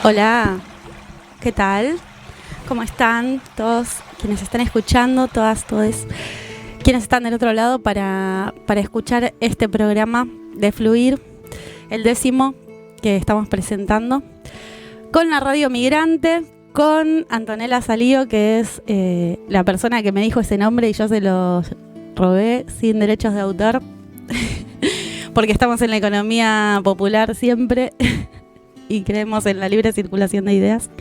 Hola, ¿qué tal? ¿Cómo están todos quienes están escuchando, todas, todos quienes están del otro lado para escuchar este programa de Fluir, el 10º que estamos presentando, con la Radio Migrante, con Antonella Salío, que es la persona que me dijo ese nombre y yo se lo robé sin derechos de autor, porque estamos en la economía popular siempre y creemos en la libre circulación de ideas.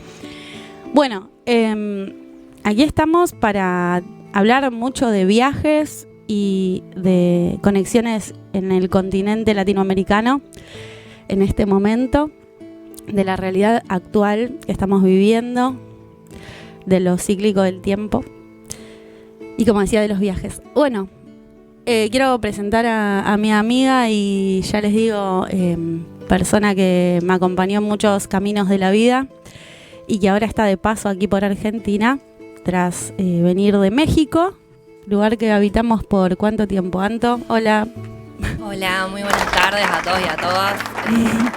Bueno, aquí estamos para hablar mucho de viajes y de conexiones en el continente latinoamericano en este momento, de la realidad actual que estamos viviendo, de lo cíclico del tiempo y, como decía, de los viajes. Bueno, quiero presentar a mi amiga y ya les digo, persona que me acompañó en muchos caminos de la vida y que ahora está de paso aquí por Argentina tras venir de México, lugar que habitamos por ¿cuánto tiempo, Anto? Hola. Hola, muy buenas tardes a todos y a todas. Un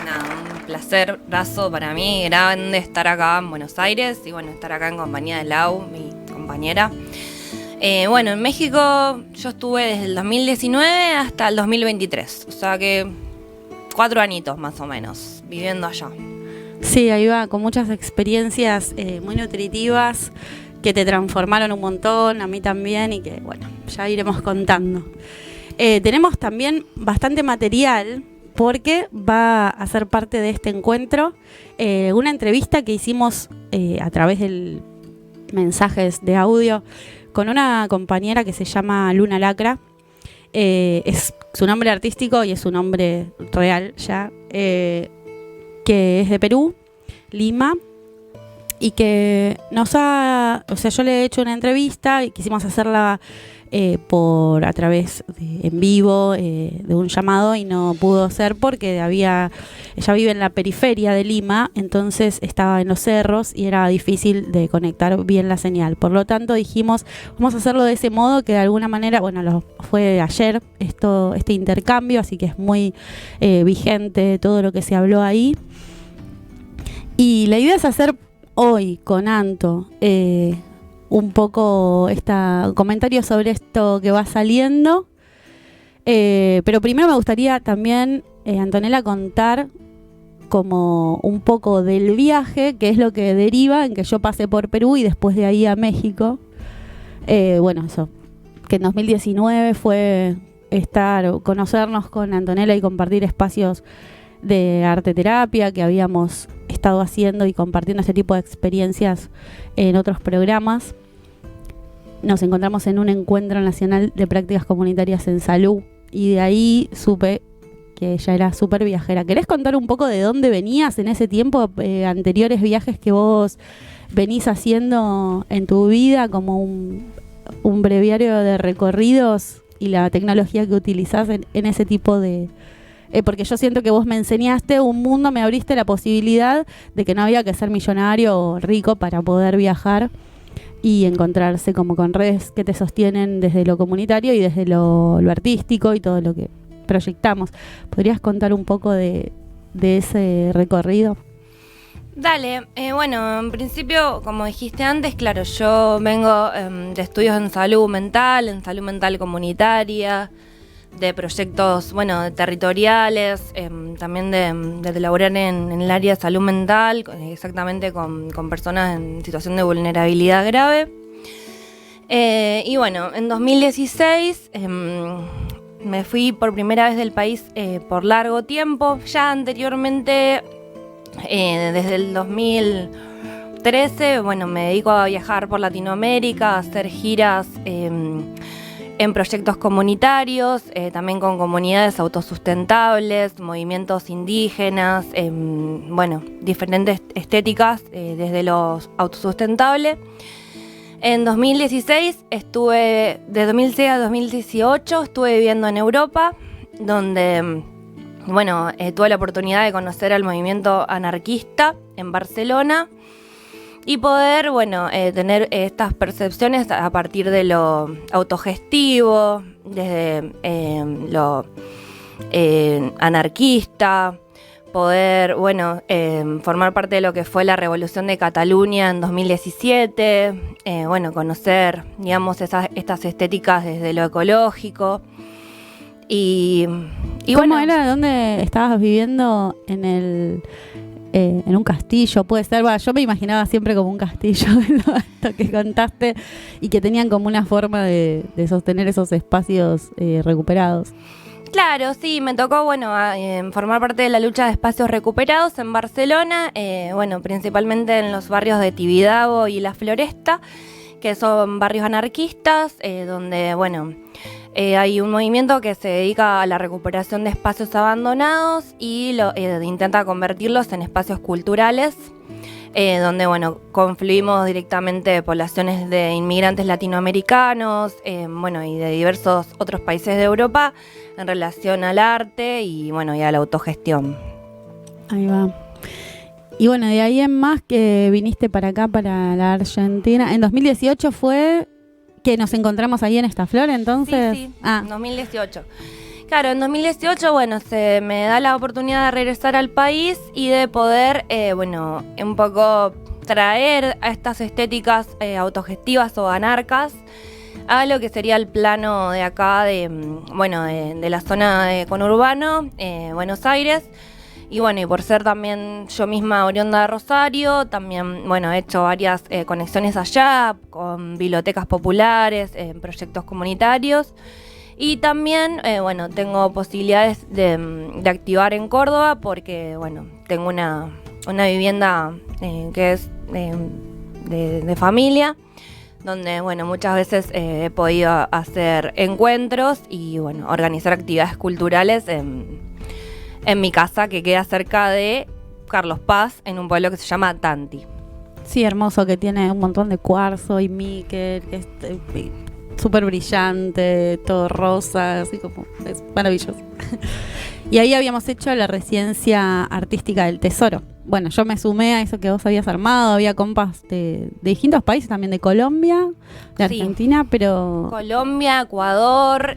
placer, brazo para mí, grande estar acá en Buenos Aires y bueno, estar acá en compañía de Lau, mi compañera. Bueno, en México yo estuve desde el 2019 hasta el 2023, o sea que 4 añitos más o menos viviendo allá. Sí, ahí va, con muchas experiencias muy nutritivas que te transformaron un montón, a mí también, y que bueno, ya iremos contando. Tenemos también bastante material porque va a ser parte de este encuentro una entrevista que hicimos a través de mensajes de audio con una compañera que se llama Luna Lacra. Es su nombre artístico y es su nombre real ya, que es de Perú, Lima, y que yo le he hecho una entrevista y quisimos hacerla a través en vivo, de un llamado, y no pudo ser porque ella vive en la periferia de Lima, entonces estaba en los cerros y era difícil de conectar bien la señal. Por lo tanto dijimos, vamos a hacerlo de ese modo que de alguna manera, fue ayer este intercambio, así que es muy vigente todo lo que se habló ahí. Y la idea es hacer hoy con Anto un poco comentario sobre esto que va saliendo, pero primero me gustaría también, Antonella, contar como un poco del viaje, que es lo que deriva en que yo pasé por Perú y después de ahí a México. Eso, que en 2019 fue conocernos con Antonella y compartir espacios de arte terapia que habíamos estado haciendo y compartiendo este tipo de experiencias en otros programas. Nos encontramos en un encuentro nacional de prácticas comunitarias en salud y de ahí supe que ella era súper viajera. ¿Querés contar un poco de dónde venías en ese tiempo, anteriores viajes que vos venís haciendo en tu vida, como un breviario de recorridos y la tecnología que utilizás en ese tipo de... porque yo siento que vos me enseñaste un mundo, me abriste la posibilidad de que no había que ser millonario o rico para poder viajar y encontrarse como con redes que te sostienen desde lo comunitario y desde lo artístico y todo lo que proyectamos. ¿Podrías contar un poco de ese recorrido? Dale, bueno, en principio, como dijiste antes, claro, yo vengo de estudios en salud mental comunitaria, de proyectos, territoriales, también de laburar en el área de salud mental, exactamente con personas en situación de vulnerabilidad grave. Y bueno, en 2016 me fui por primera vez del país por largo tiempo. Ya anteriormente, desde el 2013, me dedico a viajar por Latinoamérica, a hacer giras en proyectos comunitarios, también con comunidades autosustentables, movimientos indígenas, diferentes estéticas desde lo autosustentable. En 2016 de 2006 a 2018 estuve viviendo en Europa, donde tuve la oportunidad de conocer al movimiento anarquista en Barcelona y poder, tener estas percepciones a partir de lo autogestivo, desde lo anarquista, poder, bueno, formar parte de lo que fue la Revolución de Cataluña en 2017, bueno, conocer, digamos, estas estéticas desde lo ecológico. Y ¿Cómo bueno, era? ¿Dónde estabas viviendo? En un castillo, puede ser. Bueno, yo me imaginaba siempre como un castillo, esto que contaste, y que tenían como una forma de sostener esos espacios recuperados. claro, sí, me tocó, bueno, formar parte de la lucha de espacios recuperados en Barcelona, bueno, principalmente en los barrios de Tibidabo y La Floresta, que son barrios anarquistas, donde, bueno, hay un movimiento que se dedica a la recuperación de espacios abandonados y intenta convertirlos en espacios culturales, donde, bueno, confluimos directamente poblaciones de inmigrantes latinoamericanos, bueno, y de diversos otros países de Europa en relación al arte y, bueno, y a la autogestión. Ahí va. Y bueno, de ahí en más que viniste para acá, para la Argentina. En 2018 fue que nos encontramos ahí en Estaflor, entonces. Sí, en 2018. Claro, en 2018, bueno, se me da la oportunidad de regresar al país y de poder, bueno, un poco traer a estas estéticas autogestivas o anarcas a lo que sería el plano de acá, bueno, de la zona de conurbano, Buenos Aires. Y bueno, y por ser también yo misma oriunda de Rosario, también, bueno, he hecho varias conexiones allá con bibliotecas populares, proyectos comunitarios. Y también, bueno, tengo posibilidades de activar en Córdoba porque, bueno, tengo una vivienda que es de familia, donde, bueno, muchas veces he podido hacer encuentros y, bueno, organizar actividades culturales en mi casa, que queda cerca de Carlos Paz, en un pueblo que se llama Tanti. Sí, hermoso, que tiene un montón de cuarzo y níquel, que es súper brillante, todo rosa, así como, es maravilloso. Y ahí habíamos hecho la residencia artística del Tesoro. Bueno, yo me sumé a eso que vos habías armado, había compas de distintos países, también de Colombia, de Argentina, sí. Pero... Colombia, Ecuador,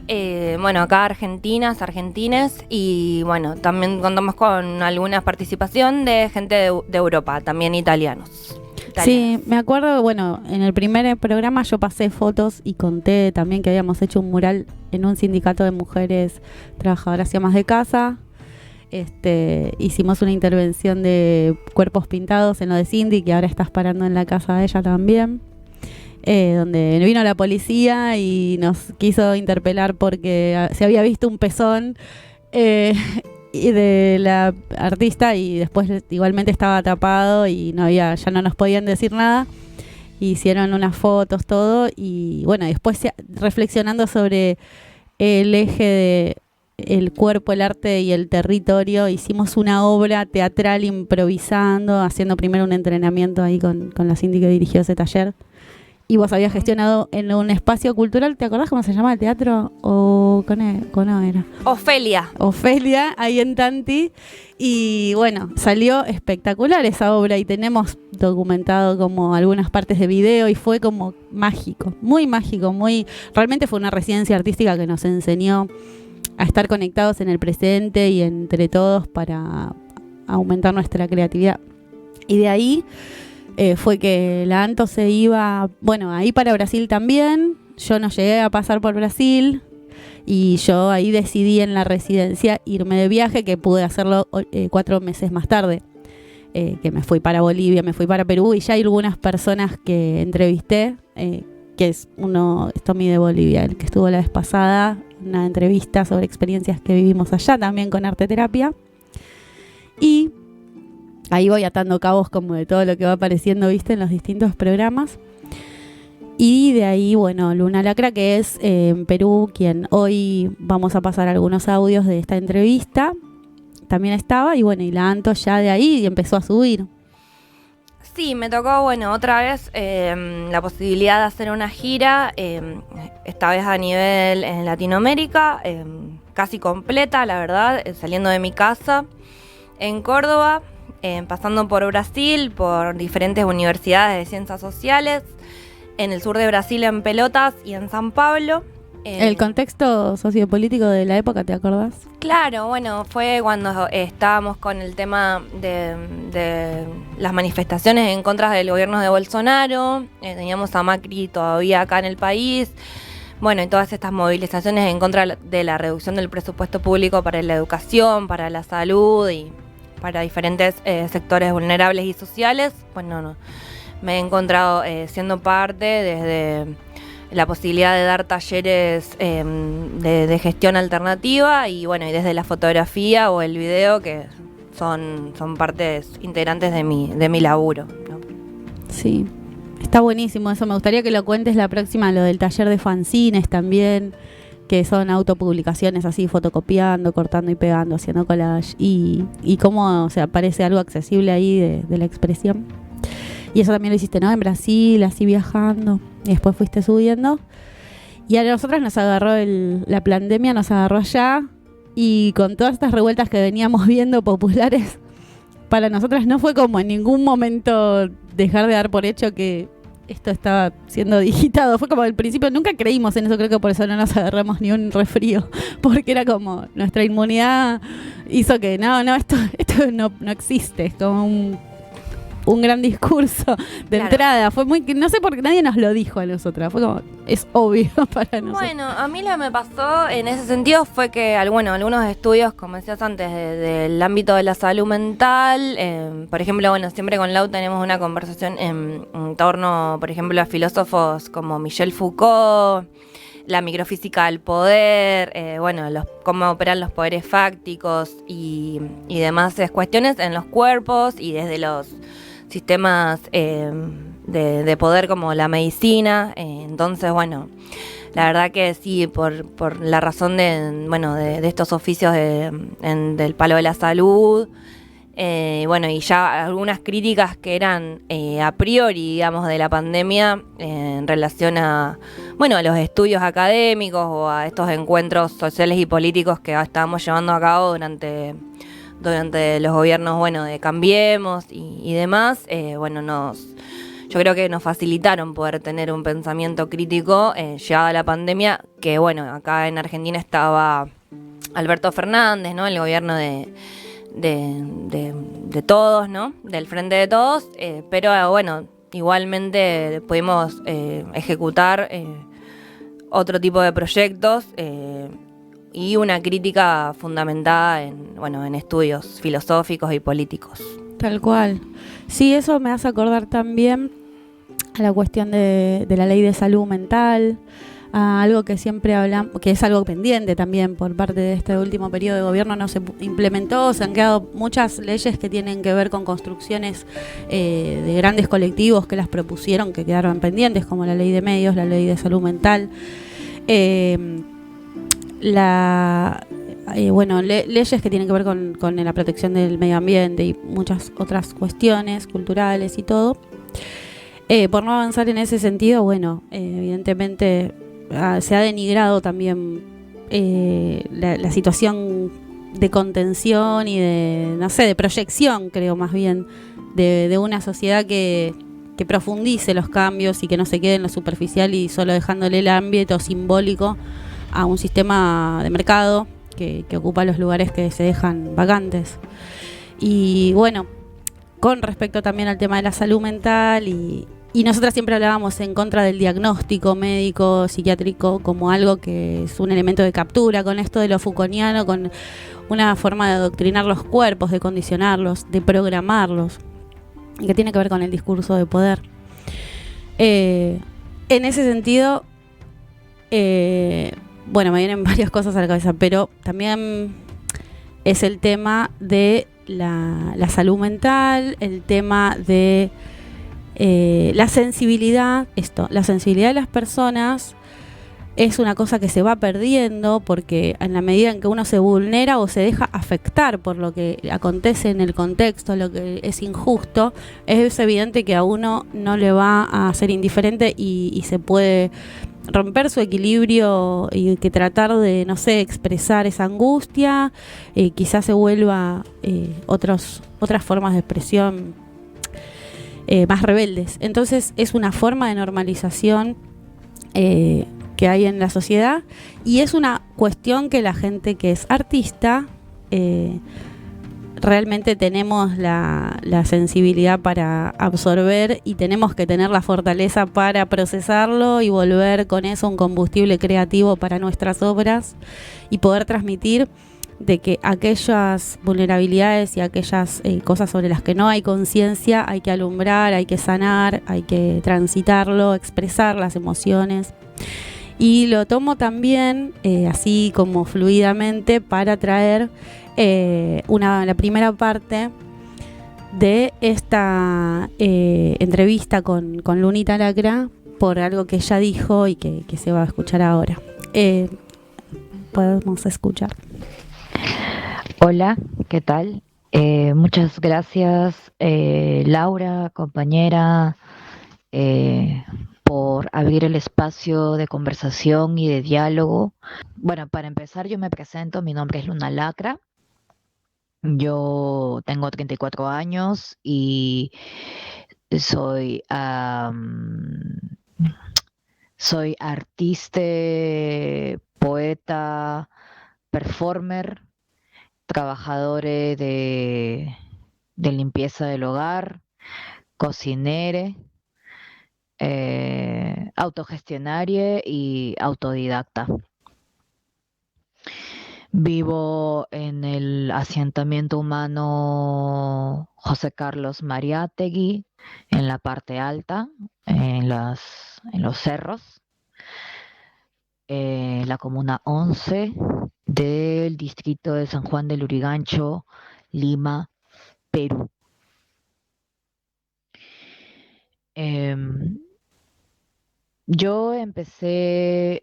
bueno, acá argentines, y bueno, también contamos con alguna participación de gente de Europa, también italianos. Sí, me acuerdo, bueno, en el primer programa yo pasé fotos y conté también que habíamos hecho un mural en un sindicato de mujeres trabajadoras y amas de casa. Hicimos una intervención de cuerpos pintados en lo de Cindy, que ahora estás parando en la casa de ella también, donde vino la policía y nos quiso interpelar porque se había visto un pezón de la artista y después igualmente estaba tapado y ya no nos podían decir nada. Hicieron unas fotos, todo, y bueno, después reflexionando sobre el eje de el cuerpo, el arte y el territorio, hicimos una obra teatral improvisando, haciendo primero un entrenamiento ahí con la Cindy que dirigió ese taller. Y vos habías gestionado en un espacio cultural, ¿te acordás cómo se llama el teatro? ¿O no era? Ofelia, ahí en Tanti. Y bueno, salió espectacular esa obra y tenemos documentado como algunas partes de video y fue como mágico, realmente fue una residencia artística que nos enseñó a estar conectados en el presente y entre todos para aumentar nuestra creatividad. Y de ahí fue que la Anto se iba, bueno, ahí para Brasil también. Yo no llegué a pasar por Brasil y yo ahí decidí en la residencia irme de viaje, que pude hacerlo 4 meses más tarde, que me fui para Bolivia, me fui para Perú, y ya hay algunas personas que entrevisté, que es Tommy de Bolivia, el que estuvo la vez pasada, una entrevista sobre experiencias que vivimos allá también con arte terapia. Y ahí voy atando cabos como de todo lo que va apareciendo, viste, en los distintos programas. Y de ahí, bueno, Luna Lacra, que es en Perú, quien hoy vamos a pasar algunos audios de esta entrevista, también estaba. Y bueno, y la Anto ya de ahí empezó a subir. Sí, me tocó, bueno, otra vez la posibilidad de hacer una gira, esta vez a nivel en Latinoamérica, casi completa, la verdad, saliendo de mi casa en Córdoba, pasando por Brasil, por diferentes universidades de ciencias sociales, en el sur de Brasil en Pelotas y en San Pablo, ¿El contexto sociopolítico de la época, te acordás? Claro, bueno, fue cuando estábamos con el tema de las manifestaciones en contra del gobierno de Bolsonaro, teníamos a Macri todavía acá en el país, bueno, y todas estas movilizaciones en contra de la reducción del presupuesto público para la educación, para la salud y para diferentes sectores vulnerables y sociales. Bueno, me he encontrado siendo parte desde la posibilidad de dar talleres de gestión alternativa y bueno, y desde la fotografía o el video, que son partes integrantes de mi laburo, ¿no? Sí, está buenísimo eso. Me gustaría que lo cuentes la próxima, lo del taller de fanzines también, que son autopublicaciones así, fotocopiando, cortando y pegando, haciendo collage, y cómo, o sea, parece algo accesible ahí de la expresión. Y eso también lo hiciste, ¿no? En Brasil, así viajando. Y después fuiste subiendo. Y a nosotros nos agarró la pandemia, nos agarró allá. Y con todas estas revueltas que veníamos viendo populares, para nosotras no fue como en ningún momento dejar de dar por hecho que esto estaba siendo digitado. Fue como al principio, nunca creímos en eso, creo que por eso no nos agarramos ni un resfrío. Porque era como, nuestra inmunidad hizo que esto no existe. Es como un gran discurso de entrada. Fue muy, no sé por qué nadie nos lo dijo a nosotras. Fue como, es obvio para nosotros. Bueno, a mí lo que me pasó en ese sentido fue que, algunos estudios, como decías antes, del ámbito de la salud mental, por ejemplo, bueno, siempre con Lau tenemos una conversación en torno, por ejemplo, a filósofos como Michel Foucault, la microfísica del poder, cómo operan los poderes fácticos y demás cuestiones en los cuerpos y desde los sistemas de poder como la medicina. Entonces, bueno, la verdad que sí, por la razón de estos oficios del palo de la salud, y ya algunas críticas que eran a priori, digamos, de la pandemia en relación a los estudios académicos o a estos encuentros sociales y políticos que estábamos llevando a cabo durante los gobiernos, de Cambiemos y demás, yo creo que nos facilitaron poder tener un pensamiento crítico llegada la pandemia, que acá en Argentina estaba Alberto Fernández, ¿no? El gobierno de todos, ¿no? Del Frente de Todos, pero igualmente pudimos ejecutar otro tipo de proyectos y una crítica fundamentada en estudios filosóficos y políticos. Tal cual. Sí, eso me hace acordar también a la cuestión de la ley de salud mental, a algo que siempre hablamos, que es algo pendiente también por parte de este último periodo de gobierno, no se implementó, se han quedado muchas leyes que tienen que ver con construcciones de grandes colectivos que las propusieron, que quedaron pendientes, como la ley de medios, la ley de salud mental, leyes que tienen que ver con la protección del medio ambiente y muchas otras cuestiones culturales y todo. Por no avanzar en ese sentido, evidentemente se ha denigrado también la situación de contención y de proyección, creo más bien, de una sociedad que profundice los cambios y que no se quede en lo superficial y solo dejándole el ámbito simbólico a un sistema de mercado que ocupa los lugares que se dejan vacantes. Y con respecto también al tema de la salud mental y nosotras siempre hablábamos en contra del diagnóstico médico, psiquiátrico, como algo que es un elemento de captura, con esto de lo Foucaultiano, con una forma de adoctrinar los cuerpos, de condicionarlos, de programarlos, que tiene que ver con el discurso de poder. En ese sentido, me vienen varias cosas a la cabeza, pero también es el tema de la salud mental, el tema de la sensibilidad. La sensibilidad de las personas es una cosa que se va perdiendo porque en la medida en que uno se vulnera o se deja afectar por lo que acontece en el contexto, lo que es injusto, es evidente que a uno no le va a ser indiferente y se puede romper su equilibrio y que tratar de, expresar esa angustia, quizás se vuelva otras formas de expresión más rebeldes. Entonces es una forma de normalización que que hay en la sociedad, y es una cuestión que la gente que es artista realmente tenemos la sensibilidad para absorber, y tenemos que tener la fortaleza para procesarlo y volver con eso un combustible creativo para nuestras obras, y poder transmitir de que aquellas vulnerabilidades y aquellas cosas sobre las que no hay conciencia hay que alumbrar, hay que sanar, hay que transitarlo, expresar las emociones. Y lo tomo también así como fluidamente para traer la primera parte de esta entrevista con Lunita Lacra, por algo que ella dijo y que se va a escuchar ahora. Podemos escuchar. Hola, ¿qué tal? Muchas gracias, Laura, compañera, por abrir el espacio de conversación y de diálogo. Bueno, para empezar, yo me presento, mi nombre es Luna Lacra. Yo tengo 34 años y soy, soy artista, poeta, performer, trabajadora de limpieza del hogar, cocinere, autogestionaria y autodidacta. Vivo en el asentamiento humano José Carlos Mariátegui, en la parte alta, en los cerros, la comuna 11 del distrito de San Juan del Lurigancho, Lima, Perú. Yo empecé,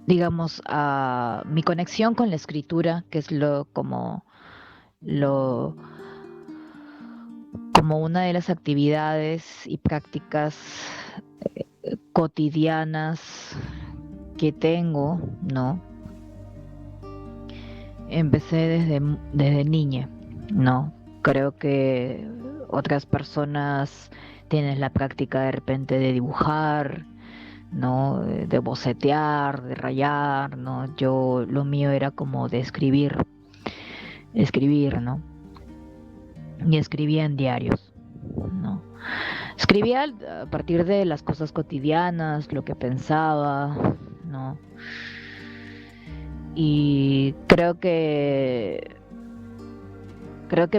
digamos, a mi conexión con la escritura, que es lo, como una de las actividades y prácticas cotidianas que tengo, ¿no? Empecé desde niña, ¿no? Creo que otras personas tienen la práctica de repente de dibujar, ¿no? De bocetear, de rayar, ¿no? Lo mío era como de escribir, ¿no? Y escribía en diarios, ¿no? Escribía a partir de las cosas cotidianas, lo que pensaba, ¿no? Y creo que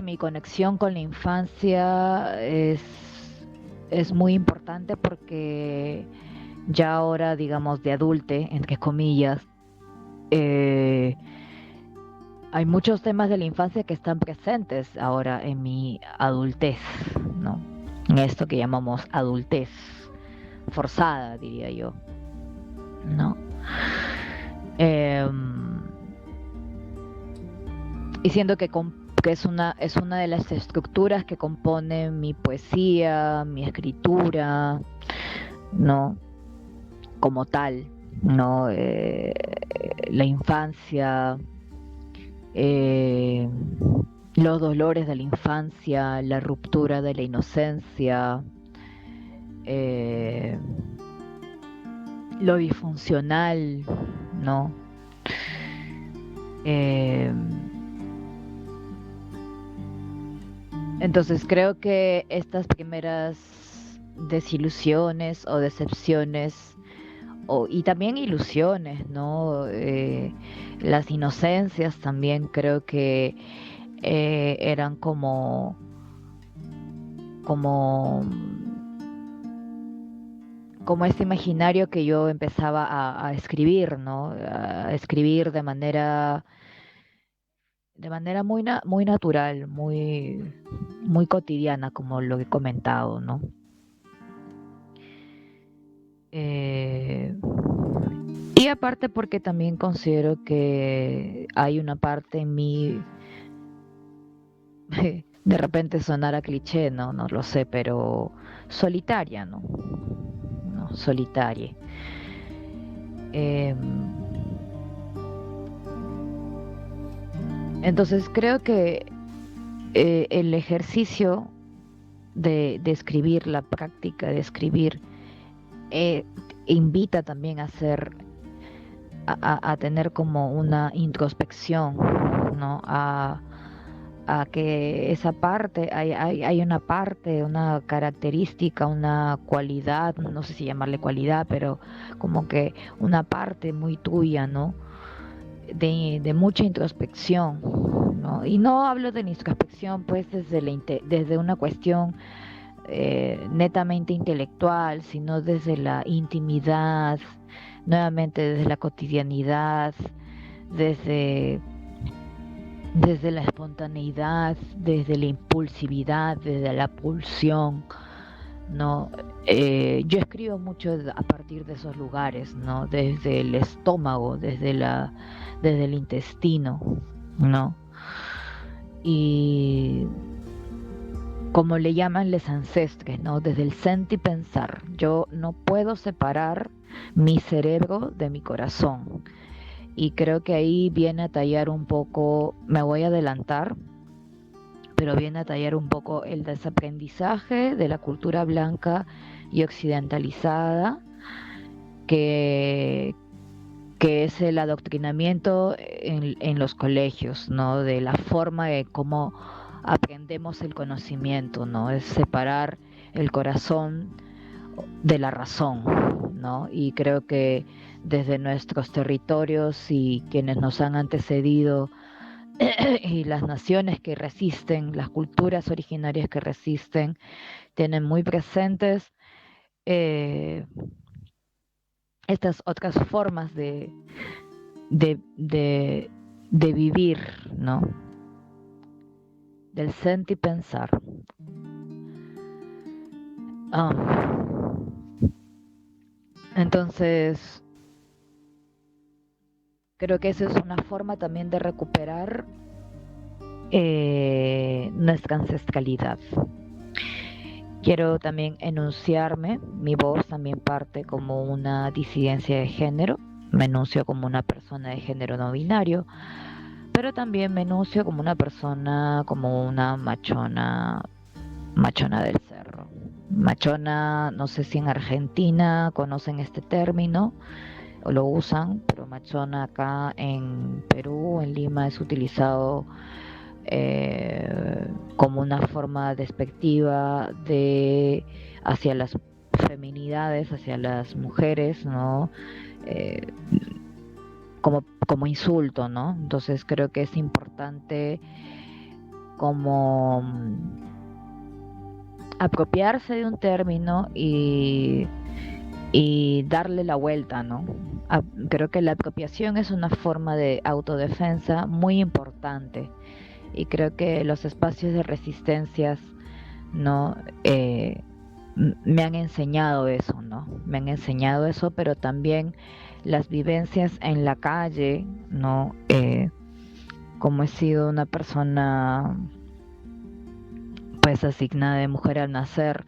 mi conexión con la infancia es muy importante, porque ya ahora, digamos, de adulte, entre comillas, hay muchos temas de la infancia que están presentes ahora en mi adultez, ¿no? En esto que llamamos adultez forzada, diría yo, ¿no? Y siento que es una de las estructuras que componen mi poesía, mi escritura, ¿no? Como tal, ¿no? La infancia, los dolores de la infancia, la ruptura de la inocencia, lo disfuncional, ¿no? Entonces creo que estas primeras desilusiones o decepciones, y también ilusiones, ¿no? Las inocencias también creo que eran como este imaginario que yo empezaba a escribir, ¿no? A escribir de manera muy natural, muy cotidiana, como lo he comentado, ¿no? Y aparte porque también considero que hay una parte en mí, de repente sonara cliché, ¿no? No lo sé, pero solitaria, ¿no? Solitaria. Entonces creo que el ejercicio de escribir, la práctica de escribir, eh, invita también a tener como una introspección, ¿no? A que esa parte, hay una parte, una característica, una cualidad, no sé si llamarle cualidad, pero como que una parte muy tuya, ¿no? De mucha introspección, ¿no? Y no hablo de la introspección pues desde una cuestión netamente intelectual, sino desde la intimidad, nuevamente desde la cotidianidad, desde, desde la espontaneidad, desde la impulsividad, desde la pulsión, ¿no? Yo escribo mucho a partir de esos lugares, ¿no? Desde el estómago, desde el intestino, ¿no? Y como le llaman los ancestres, ¿no? Desde el sentir pensar. Yo no puedo separar mi cerebro de mi corazón. Y creo que ahí viene a tallar un poco, me voy a adelantar, pero viene a tallar un poco el desaprendizaje de la cultura blanca y occidentalizada, que, que es el adoctrinamiento en los colegios, ¿no? De la forma de cómo aprendemos el conocimiento, ¿no? Es separar el corazón de la razón, ¿no? Y creo que desde nuestros territorios y quienes nos han antecedido y las naciones que resisten, las culturas originarias que resisten, tienen muy presentes eh, estas otras formas de, de, de vivir, ¿no? Del sentir pensar. Entonces, creo que esa es una forma también de recuperar nuestra ancestralidad. Quiero también enunciarme, mi voz también parte como una disidencia de género, me enuncio como una persona de género no binario, pero también me enuncio como una persona, como una machona del cerro. Machona, no sé si en Argentina conocen este término o lo usan, pero machona acá en Perú, en Lima, es utilizado como una forma despectiva hacia las feminidades, hacia las mujeres, ¿no? Eh, como insulto, ¿no? Entonces creo que es importante como apropiarse de un término y darle la vuelta, ¿no? Creo que la apropiación es una forma de autodefensa muy importante y creo que los espacios de resistencias, ¿no? Me han enseñado eso, ¿no? Me han enseñado eso, pero también las vivencias en la calle, ¿no? Como he sido una persona pues asignada de mujer al nacer,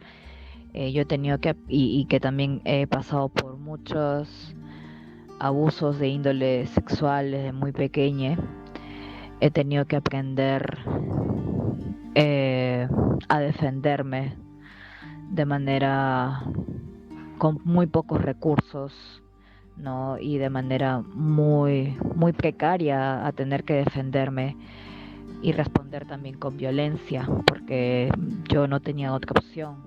yo he tenido y que también he pasado por muchos abusos de índole sexual desde muy pequeña, he tenido que aprender a defenderme de manera con muy pocos recursos, ¿no? Y de manera muy, muy precaria a tener que defenderme y responder también con violencia, porque yo no tenía otra opción.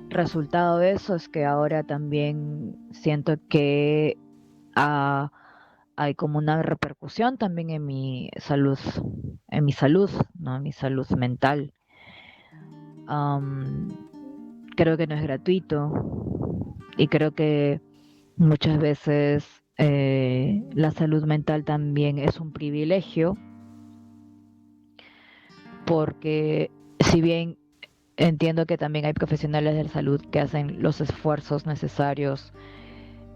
Resultado de eso es que ahora también siento que hay como una repercusión también en mi salud, ¿no? En mi salud mental. Creo que no es gratuito y creo que muchas veces la salud mental también es un privilegio, porque si bien entiendo que también hay profesionales de la salud que hacen los esfuerzos necesarios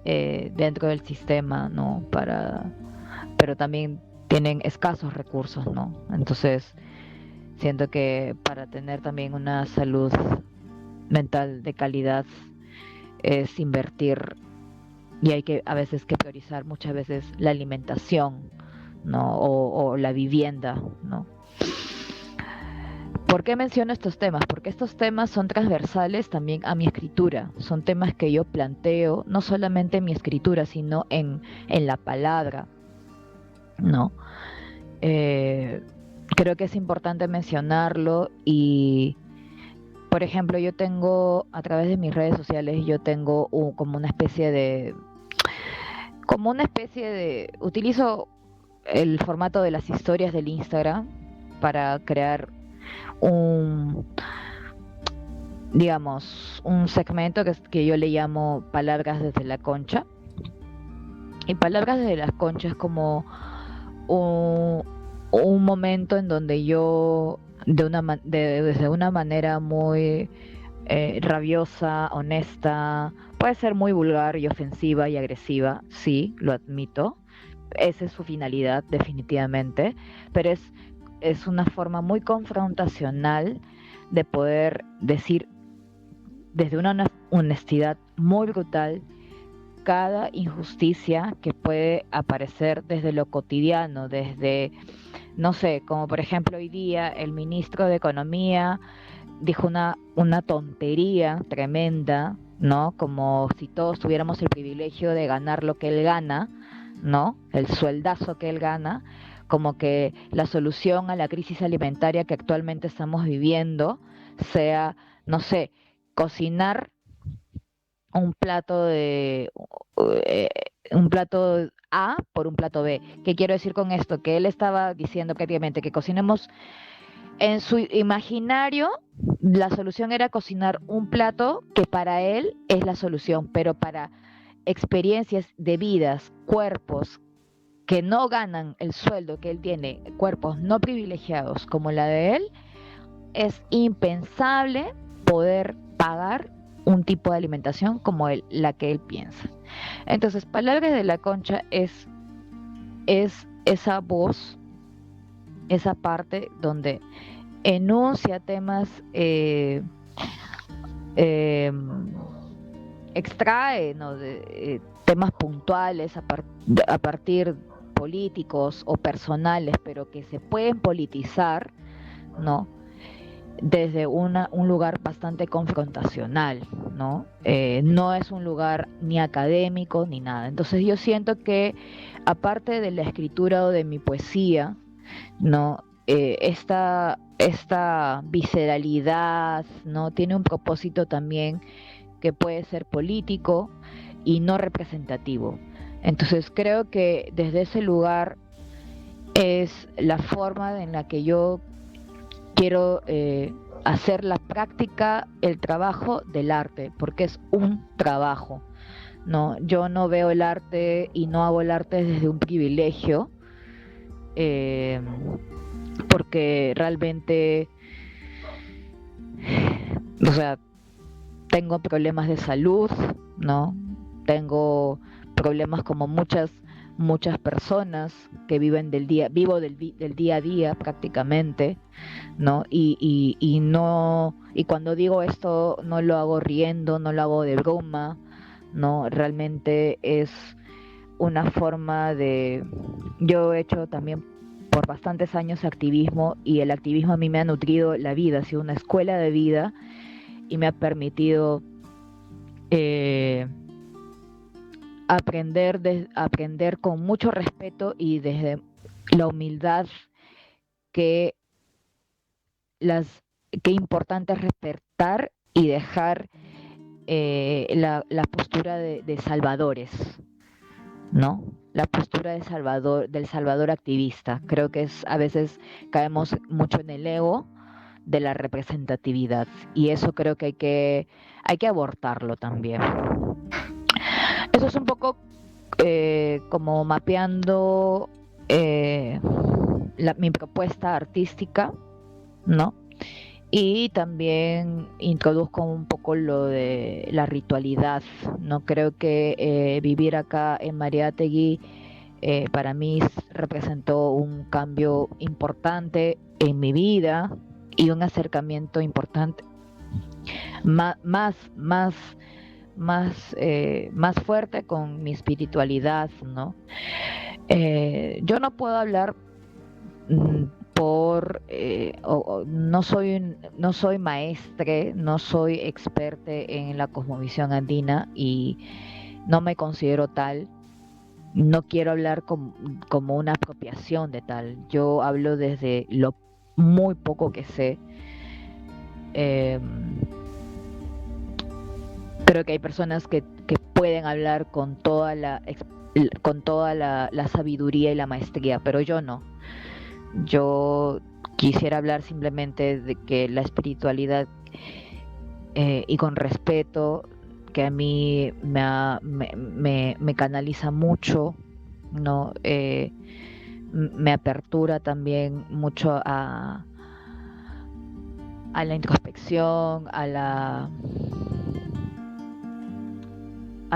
dentro del sistema, ¿no? Pero también tienen escasos recursos, ¿no? Entonces, siento que para tener también una salud mental de calidad es invertir, y hay que a veces que priorizar muchas veces la alimentación, ¿no? O la vivienda, ¿no? ¿Por qué menciono estos temas? Porque estos temas son transversales también a mi escritura. Son temas que yo planteo no solamente en mi escritura, sino en la palabra, ¿no? Eh, Creo que es importante mencionarlo y, por ejemplo, yo tengo, a través de mis redes sociales, yo tengo como una especie de, utilizo el formato de las historias del Instagram para crear un, digamos, un segmento que yo le llamo Palabras desde la Concha. Y Palabras desde la Concha es como un, un momento en donde yo, desde una manera muy rabiosa, honesta, puede ser muy vulgar y ofensiva y agresiva, sí, lo admito. Esa es su finalidad, definitivamente, pero es una forma muy confrontacional de poder decir desde una honestidad muy brutal cada injusticia que puede aparecer desde lo cotidiano, desde, no sé, como por ejemplo hoy día el ministro de Economía dijo una tontería tremenda, ¿no? Como si todos tuviéramos el privilegio de ganar lo que él gana, ¿no? El sueldazo que él gana, como que la solución a la crisis alimentaria que actualmente estamos viviendo sea, no sé, cocinar un plato de eh, un plato A por un plato B. ¿Qué quiero decir con esto? Que él estaba diciendo prácticamente que cocinemos en su imaginario, la solución era cocinar un plato que para él es la solución, pero para experiencias de vidas, cuerpos que no ganan el sueldo que él tiene, cuerpos no privilegiados como la de él, es impensable poder pagar un tipo de alimentación como la que él piensa. Entonces, Palabras de la Concha es esa voz, esa parte donde enuncia temas, eh, extrae, ¿no? Temas puntuales a partir políticos o personales, pero que se pueden politizar, ¿no? Desde un lugar bastante confrontacional, ¿no? No es un lugar ni académico ni nada. Entonces yo siento que aparte de la escritura o de mi poesía, ¿no? Esta visceralidad, ¿no? Tiene un propósito también que puede ser político y no representativo. Entonces creo que desde ese lugar es la forma en la que yo quiero hacer la práctica, el trabajo del arte, porque es un trabajo, ¿no? Yo no veo el arte y no hago el arte desde un privilegio, eh, porque realmente, o sea, tengo problemas de salud, ¿no? Tengo problemas como muchas personas que viven del día a día prácticamente, ¿no? Y no, y cuando digo esto no lo hago riendo, no lo hago de broma, ¿no? Realmente es una forma de, yo he hecho también por bastantes años activismo y el activismo a mí me ha nutrido la vida, ha sido una escuela de vida y me ha permitido eh, aprender con mucho respeto y desde la humildad que que importante es respetar y dejar la postura de salvadores, ¿no? La postura del salvador activista. Creo que a veces caemos mucho en el ego de la representatividad y eso creo que hay que abortarlo también. Eso es un poco como mapeando mi propuesta artística, ¿no? Y también introduzco un poco lo de la ritualidad, ¿no? Creo que vivir acá en Mariátegui para mí representó un cambio importante en mi vida y un acercamiento importante, más fuerte con mi espiritualidad, ¿no? Yo no puedo hablar por no soy maestre, no soy experte en la cosmovisión andina y no me considero tal. No quiero hablar como una apropiación de tal. Yo hablo desde lo muy poco que sé. Eh, Creo que hay personas que pueden hablar con toda la sabiduría y la maestría, pero yo no. Yo quisiera hablar simplemente de que la espiritualidad, y con respeto, que a mí me canaliza mucho, ¿no? Me apertura también mucho a la introspección, a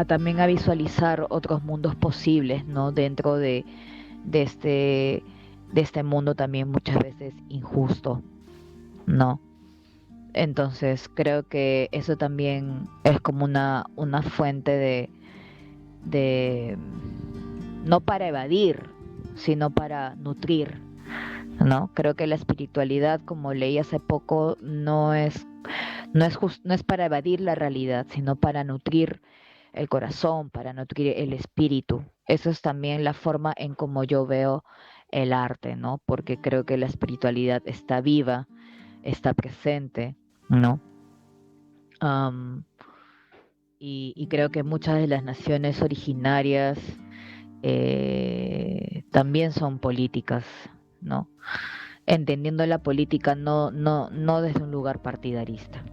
también a visualizar otros mundos posibles, ¿no? Dentro de este mundo también muchas veces injusto, ¿no? Entonces creo que eso también es como una fuente de no para evadir, sino para nutrir, ¿no? Creo que la espiritualidad, como leí hace poco, no es para evadir la realidad, sino para nutrir el corazón, para nutrir el espíritu. Eso es también la forma en como yo veo el arte, ¿no? Porque creo que la espiritualidad está viva, está presente, ¿no? Am, y creo que muchas de las naciones originarias también son políticas, ¿no? Entendiendo la política no desde un lugar partidarista.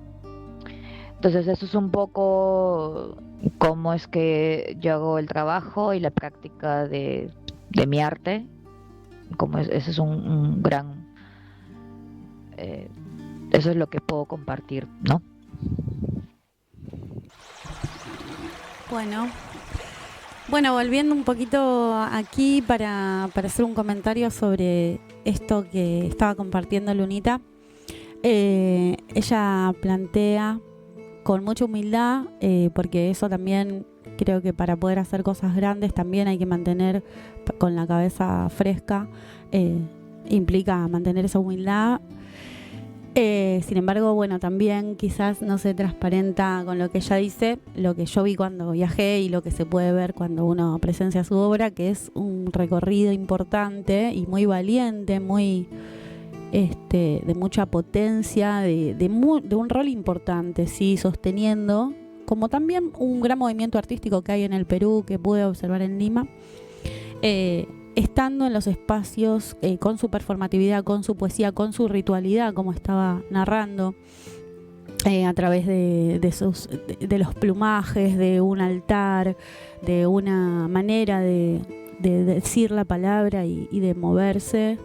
Entonces eso es un poco cómo es que yo hago el trabajo y la práctica de mi arte. Ese es un gran... eso es lo que puedo compartir, ¿no? Bueno, volviendo un poquito aquí para hacer un comentario sobre esto que estaba compartiendo Lunita. Ella plantea con mucha humildad, porque eso también creo que para poder hacer cosas grandes también hay que mantener con la cabeza fresca, implica mantener esa humildad. Sin embargo, bueno, también quizás no se transparenta con lo que ella dice, lo que yo vi cuando viajé y lo que se puede ver cuando uno presencia su obra, que es un recorrido importante y muy valiente, muy de mucha potencia, de un rol importante, sí, sosteniendo, como también un gran movimiento artístico que hay en el Perú, que pude observar en Lima, estando en los espacios, con su performatividad, con su poesía, con su ritualidad, como estaba narrando, a través de los plumajes, de un altar, de una manera de decir la palabra y de moverse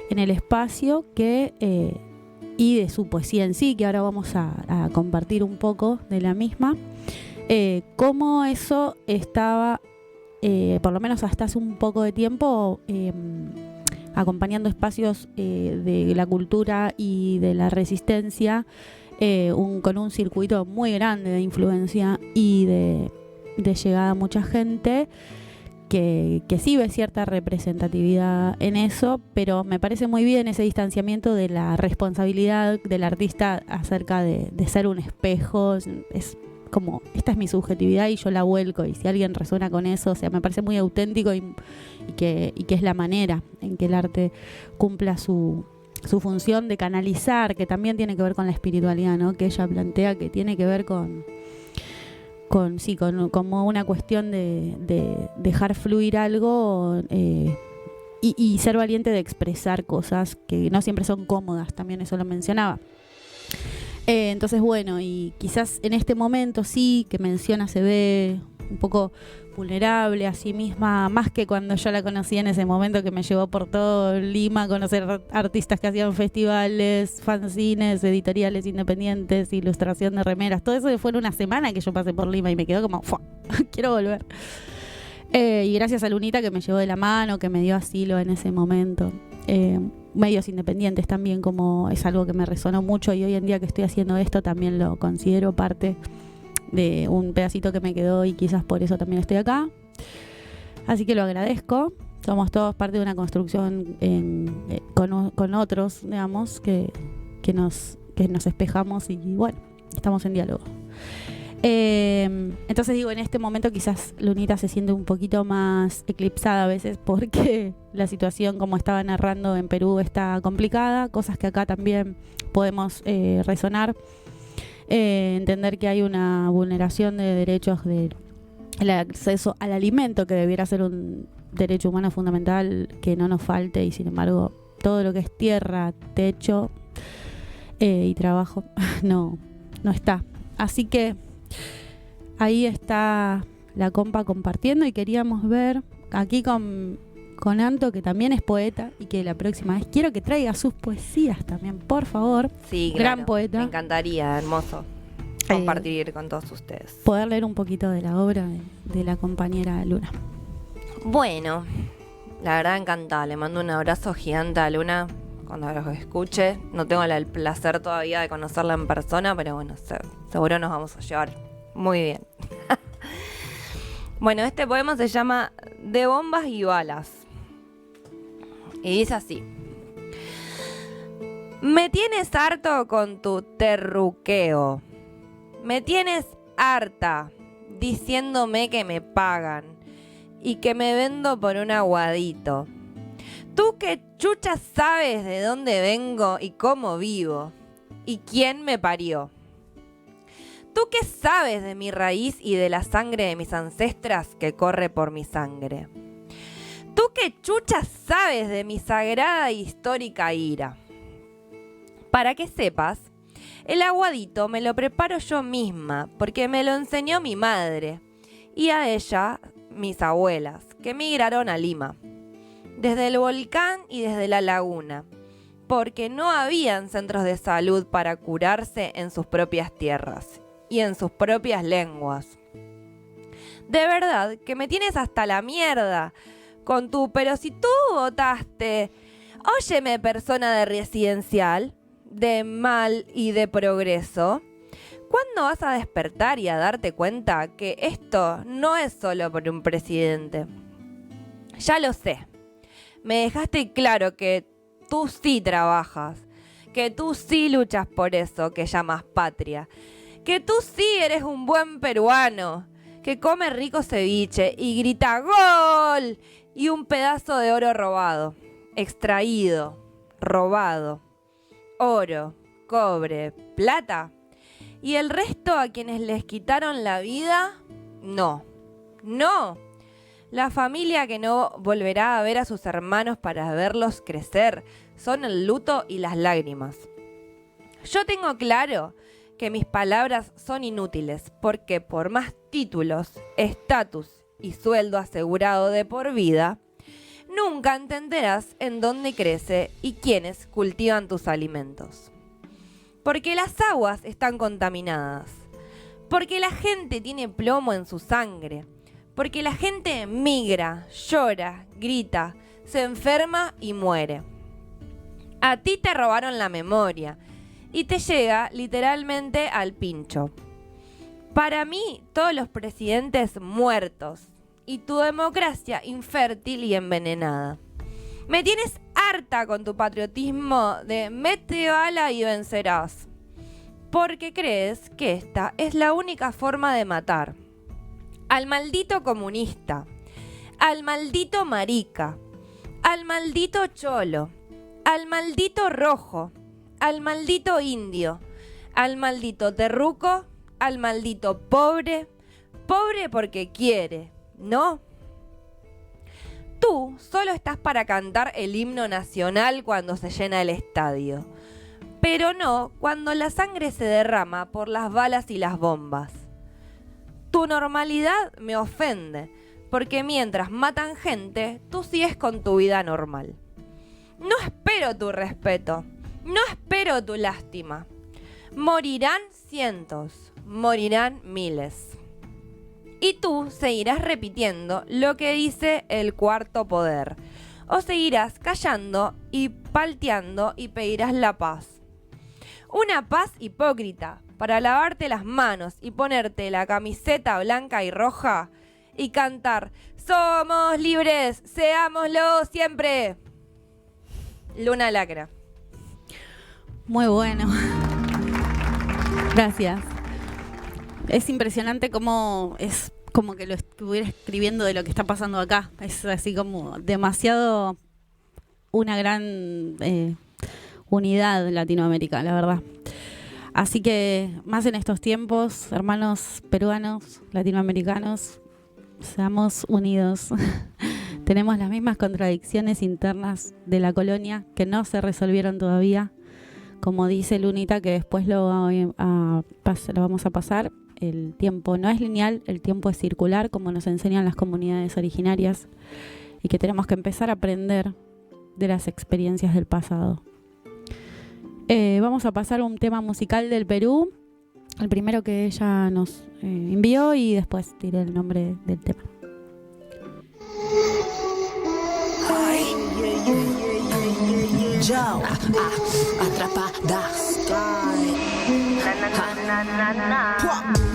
en el espacio, y de su poesía en sí, que ahora vamos a compartir un poco de la misma, cómo eso estaba, por lo menos hasta hace un poco de tiempo, acompañando espacios de la cultura y de la resistencia, con un circuito muy grande de influencia y de llegada a mucha gente, que sí ve cierta representatividad en eso, pero me parece muy bien ese distanciamiento de la responsabilidad del artista acerca de ser un espejo. Es como, esta es mi subjetividad y yo la vuelco, y si alguien resuena con eso, o sea, me parece muy auténtico y que es la manera en que el arte cumpla su función de canalizar, que también tiene que ver con la espiritualidad, ¿no? Que ella plantea que tiene que ver con como una cuestión de dejar fluir algo, y ser valiente de expresar cosas que no siempre son cómodas, también eso lo mencionaba. Entonces, bueno, y quizás en este momento sí, que menciona, se ve un poco vulnerable a sí misma, más que cuando yo la conocí en ese momento, que me llevó por todo Lima a conocer artistas que hacían festivales, fanzines, editoriales independientes, ilustración de remeras. Todo eso fue en una semana que yo pasé por Lima y me quedó como, quiero volver. Y gracias a Lunita, que me llevó de la mano, que me dio asilo en ese momento. Medios independientes también, como es algo que me resonó mucho, y hoy en día que estoy haciendo esto también lo considero parte de un pedacito que me quedó, y quizás por eso también estoy acá. Así que lo agradezco. Somos todos parte de una construcción con otros, digamos, que nos espejamos y bueno, estamos en diálogo. Entonces digo, en este momento quizás Lunita se siente un poquito más eclipsada a veces porque la situación, como estaba narrando, en Perú está complicada, cosas que acá también podemos resonar, entender que hay una vulneración de derechos del acceso al alimento, que debiera ser un derecho humano fundamental que no nos falte, y sin embargo todo lo que es tierra, techo y trabajo no está. Así que ahí está la compa compartiendo, y queríamos ver aquí con Anto, que también es poeta, y que la próxima vez quiero que traiga sus poesías también, por favor. Sí, gran claro. poeta. Me encantaría, hermoso, compartir con todos ustedes. Poder leer un poquito de la obra de la compañera Luna. Bueno, la verdad encantada. Le mando un abrazo gigante a Luna cuando los escuche. No tengo el placer todavía de conocerla en persona, pero bueno, seguro nos vamos a llevar muy bien. Bueno, este poema se llama De bombas y balas. Y dice así: me tienes harto con tu terruqueo. Me tienes harta diciéndome que me pagan y que me vendo por un aguadito. Tú qué chucha sabes de dónde vengo y cómo vivo y quién me parió. Tú qué sabes de mi raíz y de la sangre de mis ancestras que corre por mi sangre. Tú qué chucha sabes de mi sagrada e histórica ira. Para que sepas, el aguadito me lo preparo yo misma porque me lo enseñó mi madre y a ella mis abuelas que migraron a Lima, desde el volcán y desde la laguna, porque no habían centros de salud para curarse en sus propias tierras y en sus propias lenguas. De verdad que me tienes hasta la mierda con tu pero si tú votaste. Óyeme, persona de residencial, de mal y de progreso, ¿cuándo vas a despertar y a darte cuenta que esto no es solo por un presidente? Ya lo sé. Me dejaste claro que tú sí trabajas, que tú sí luchas por eso que llamas patria, que tú sí eres un buen peruano, que come rico ceviche y grita ¡gol! Y un pedazo de oro robado, extraído, robado, oro, cobre, plata. ¿Y el resto a quienes les quitaron la vida? No, no. La familia que no volverá a ver a sus hermanos para verlos crecer son el luto y las lágrimas. Yo tengo claro que mis palabras son inútiles porque por más títulos, estatus y sueldo asegurado de por vida, nunca entenderás en dónde crece y quiénes cultivan tus alimentos. Porque las aguas están contaminadas, porque la gente tiene plomo en su sangre, porque la gente migra, llora, grita, se enferma y muere. A ti te robaron la memoria y te llega literalmente al pincho. Para mí, todos los presidentes muertos y tu democracia infértil y envenenada. Me tienes harta con tu patriotismo de mete bala y vencerás, porque crees que esta es la única forma de matar. Al maldito comunista, al maldito marica, al maldito cholo, al maldito rojo, al maldito indio, al maldito terruco, al maldito pobre, pobre porque quiere, ¿no? Tú solo estás para cantar el himno nacional cuando se llena el estadio, pero no cuando la sangre se derrama por las balas y las bombas. Tu normalidad me ofende, porque mientras matan gente, tú sigues con tu vida normal. No espero tu respeto, no espero tu lástima. Morirán cientos, morirán miles. Y tú seguirás repitiendo lo que dice el cuarto poder, o seguirás callando y palteando y pedirás la paz. Una paz hipócrita, para lavarte las manos y ponerte la camiseta blanca y roja y cantar Somos libres, seámoslo siempre. Luna Lacra. Muy bueno. Gracias. Es impresionante cómo es como que lo estuviera escribiendo de lo que está pasando acá. Es así como demasiado una gran unidad Latinoamérica, la verdad. Así que más en estos tiempos, hermanos peruanos, latinoamericanos, seamos unidos. Tenemos las mismas contradicciones internas de la colonia que no se resolvieron todavía. Como dice Lunita, que después lo vamos a pasar, el tiempo no es lineal, el tiempo es circular, como nos enseñan las comunidades originarias, y que tenemos que empezar a aprender de las experiencias del pasado. Vamos a pasar un tema musical del Perú, el primero que ella nos envió, y después diré el nombre del tema. Yo, atrapadas.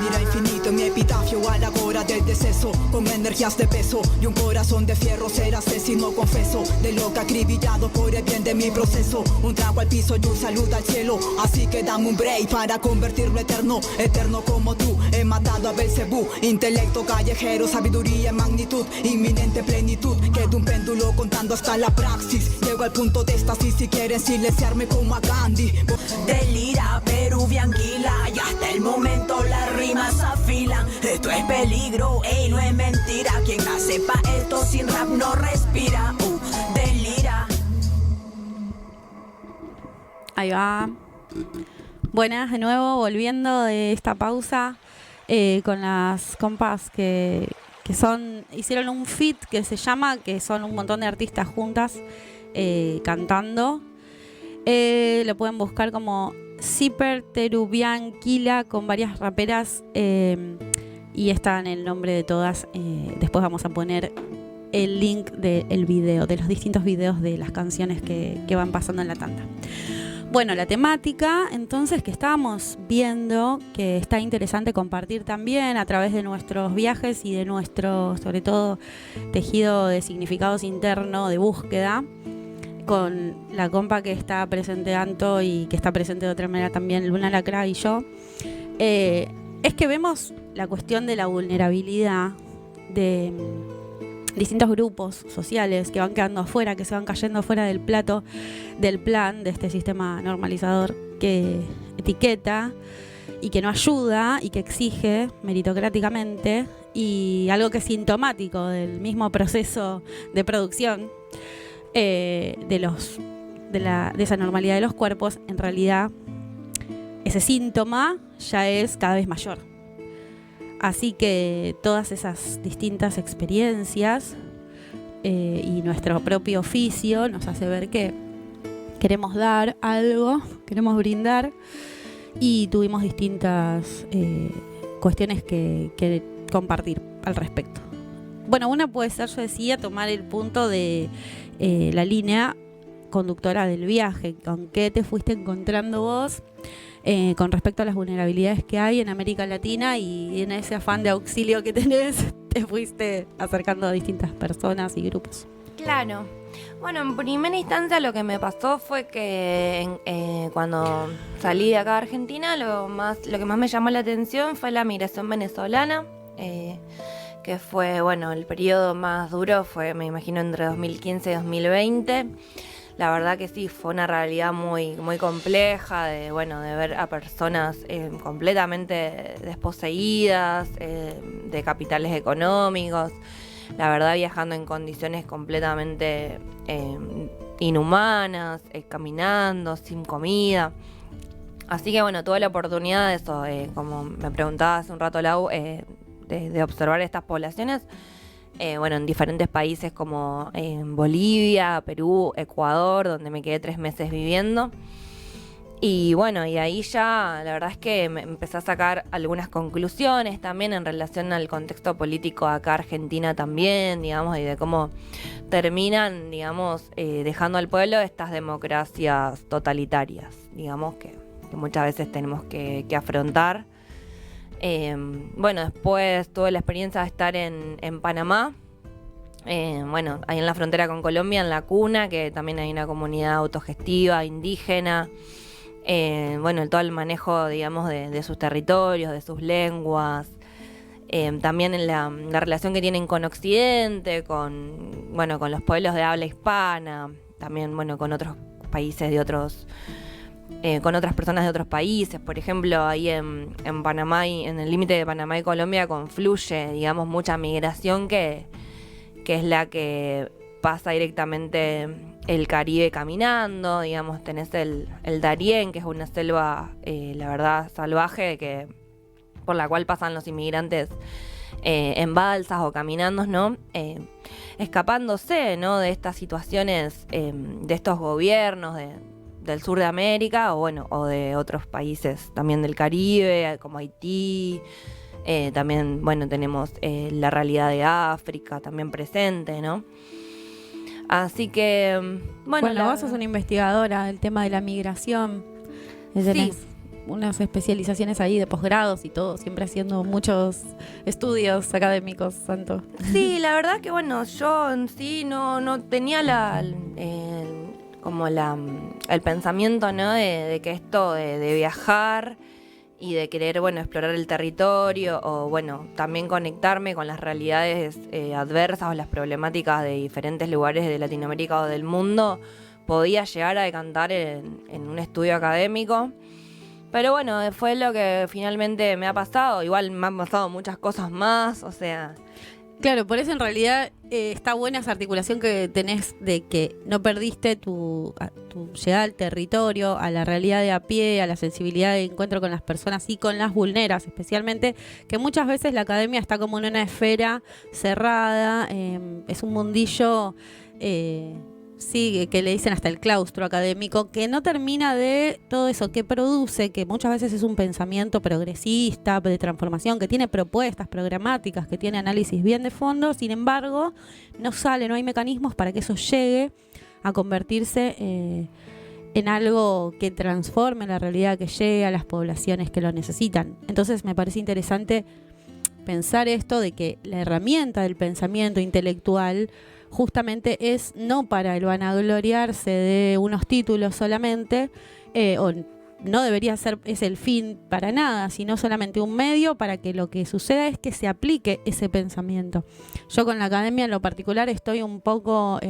Mira infinito mi epitafio a la hora del deceso, con energías de peso y un corazón de fierro. Ser asesino confeso, de loca acribillado por el bien de mi proceso. Un trago al piso y un saludo al cielo, así que dame un break para convertirlo eterno. Eterno como tú, he matado a Belcebú. Intelecto callejero, sabiduría en magnitud, inminente plenitud. Quedo un péndulo contando hasta la praxis. Llego al punto de éxtasis si quieren silenciarme como a Gandhi. Delira, peruvianquila, y hasta el momento las rimas afilan. Esto es peligro, ey, no es mentira. Quien nace pa' esto sin rap no respira. Delira. Ahí va. Buenas, de nuevo, volviendo de esta pausa con las compas que hicieron un feat que se llama, que son un montón de artistas juntas cantando. Lo pueden buscar como Zipper Terubianquila, con varias raperas, y está en el nombre de todas. Después vamos a poner el link del video, de los distintos videos de las canciones que van pasando en la tanda. Bueno, la temática entonces que estábamos viendo, que está interesante compartir también a través de nuestros viajes y de nuestro, sobre todo, tejido de significados interno, de búsqueda, con la compa que está presente Anto y que está presente de otra manera también Luna Lacra y yo, es que vemos la cuestión de la vulnerabilidad de distintos grupos sociales que van quedando afuera, que se van cayendo afuera del plato, del plan de este sistema normalizador que etiqueta y que no ayuda y que exige meritocráticamente, y algo que es sintomático del mismo proceso de producción de esa normalidad de los cuerpos. En realidad ese síntoma ya es cada vez mayor. Así que todas esas distintas experiencias y nuestro propio oficio nos hace ver que queremos dar algo, queremos brindar, y tuvimos distintas cuestiones que compartir al respecto. Bueno, una puede ser, yo decía, tomar el punto de la línea conductora del viaje, con qué te fuiste encontrando vos con respecto a las vulnerabilidades que hay en América Latina, y en ese afán de auxilio que tenés te fuiste acercando a distintas personas y grupos. Claro. Bueno, en primera instancia lo que me pasó fue que cuando salí de acá a Argentina, lo que más me llamó la atención fue la migración venezolana, que fue, bueno, el periodo más duro fue, me imagino, entre 2015 y 2020. La verdad que sí, fue una realidad muy, muy compleja de ver a personas completamente desposeídas de capitales económicos. La verdad, viajando en condiciones completamente inhumanas, caminando, sin comida. Así que bueno, tuve la oportunidad de eso, como me preguntaba hace un rato Lau, de observar estas poblaciones. En diferentes países como en Bolivia, Perú, Ecuador, donde me quedé 3 meses viviendo. Y bueno, y ahí ya la verdad es que me empecé a sacar algunas conclusiones también en relación al contexto político acá Argentina también, digamos, y de cómo terminan, digamos, dejando al pueblo estas democracias totalitarias, digamos, que muchas veces tenemos que afrontar. Después tuve la experiencia de estar en Panamá, bueno, ahí en la frontera con Colombia, en La Cuna, que también hay una comunidad autogestiva, indígena. Bueno, todo el manejo, digamos, de sus territorios, de sus lenguas. También en la relación que tienen con Occidente, con los pueblos de habla hispana, también, bueno, con otros países con otras personas de otros países. Por ejemplo, ahí en Panamá, en el límite de Panamá y Colombia confluye, digamos, mucha migración que es la que pasa directamente el Caribe caminando. Digamos, tenés el Darién, que es una selva, la verdad, salvaje, por la cual pasan los inmigrantes en balsas o caminando, ¿no? Escapándose, ¿no?, de estas situaciones, de estos gobiernos del sur de América, o de otros países también del Caribe, como Haití. También, bueno, tenemos la realidad de África también presente, ¿no? Así que, bueno, vos sos una investigadora del tema de la migración. Tenés unas especializaciones ahí de posgrados y todo, siempre haciendo muchos estudios académicos, Santo. Sí, la verdad que, bueno, yo en sí no tenía el pensamiento, ¿no?, de que esto de viajar y de querer, bueno, explorar el territorio o, bueno, también conectarme con las realidades adversas o las problemáticas de diferentes lugares de Latinoamérica o del mundo, podía llegar a decantar en un estudio académico. Pero bueno, fue lo que finalmente me ha pasado. Igual me han pasado muchas cosas más, o sea... Claro, por eso en realidad está buena esa articulación que tenés de que no perdiste tu llegada al territorio, a la realidad de a pie, a la sensibilidad de encuentro con las personas y con las vulneras, especialmente, que muchas veces la academia está como en una esfera cerrada, es un mundillo... Sí, que le dicen hasta el claustro académico, que no termina de todo eso que produce, que muchas veces es un pensamiento progresista, de transformación, que tiene propuestas programáticas, que tiene análisis bien de fondo. Sin embargo, no hay mecanismos para que eso llegue a convertirse en algo que transforme la realidad, que llegue a las poblaciones que lo necesitan. Entonces me parece interesante pensar esto de que la herramienta del pensamiento intelectual justamente es no para el vanagloriarse de unos títulos solamente, o no debería ser es el fin para nada, sino solamente un medio para que lo que suceda es que se aplique ese pensamiento. Yo con la academia en lo particular estoy un poco...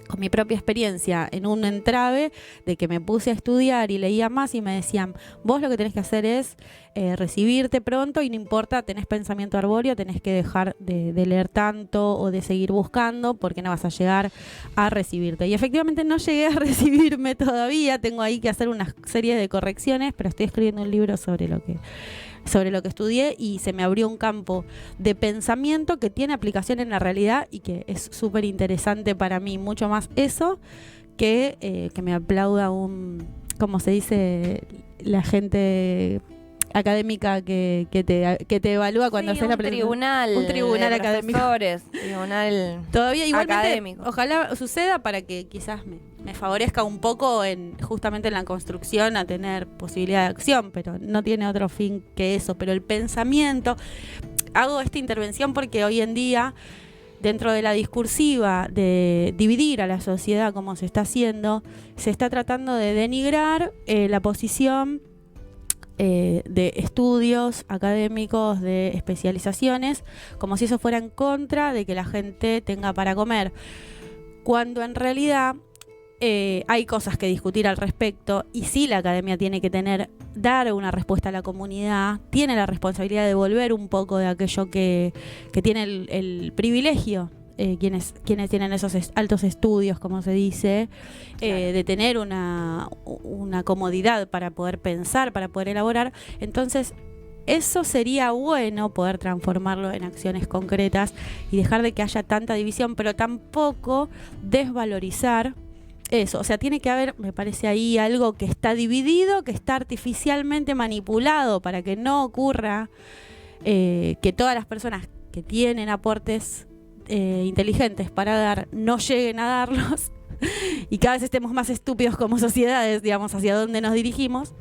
con mi propia experiencia en un entrave de que me puse a estudiar y leía más y me decían, vos lo que tenés que hacer es recibirte pronto y no importa, tenés pensamiento arbóreo, tenés que dejar de leer tanto o de seguir buscando porque no vas a llegar a recibirte. Y efectivamente no llegué a recibirme todavía, tengo ahí que hacer una serie de correcciones, pero estoy escribiendo un libro sobre lo que estudié y se me abrió un campo de pensamiento que tiene aplicación en la realidad y que es súper interesante para mí, mucho más eso que me aplauda como se dice la gente académica que te evalúa cuando haces la presentación. Un tribunal académico. Tribunal todavía igualmente académico. Ojalá suceda para que quizás me favorezca un poco justamente en la construcción a tener posibilidad de acción, pero no tiene otro fin que eso. Pero el pensamiento, hago esta intervención porque hoy en día, dentro de la discursiva de dividir a la sociedad como se está haciendo, se está tratando de denigrar la posición de estudios académicos, de especializaciones, como si eso fuera en contra de que la gente tenga para comer, cuando en realidad hay cosas que discutir al respecto y sí la academia tiene que dar una respuesta a la comunidad, tiene la responsabilidad de devolver un poco de aquello que tiene el privilegio, quienes tienen esos altos estudios, como se dice, claro, de tener una comodidad para poder pensar, para poder elaborar. Entonces, eso sería bueno poder transformarlo en acciones concretas y dejar de que haya tanta división, pero tampoco desvalorizar eso. O sea, tiene que haber, me parece ahí, algo que está dividido, que está artificialmente manipulado para que no ocurra que todas las personas que tienen aportes inteligentes para dar no lleguen a darlos y cada vez estemos más estúpidos como sociedades, digamos, hacia dónde nos dirigimos.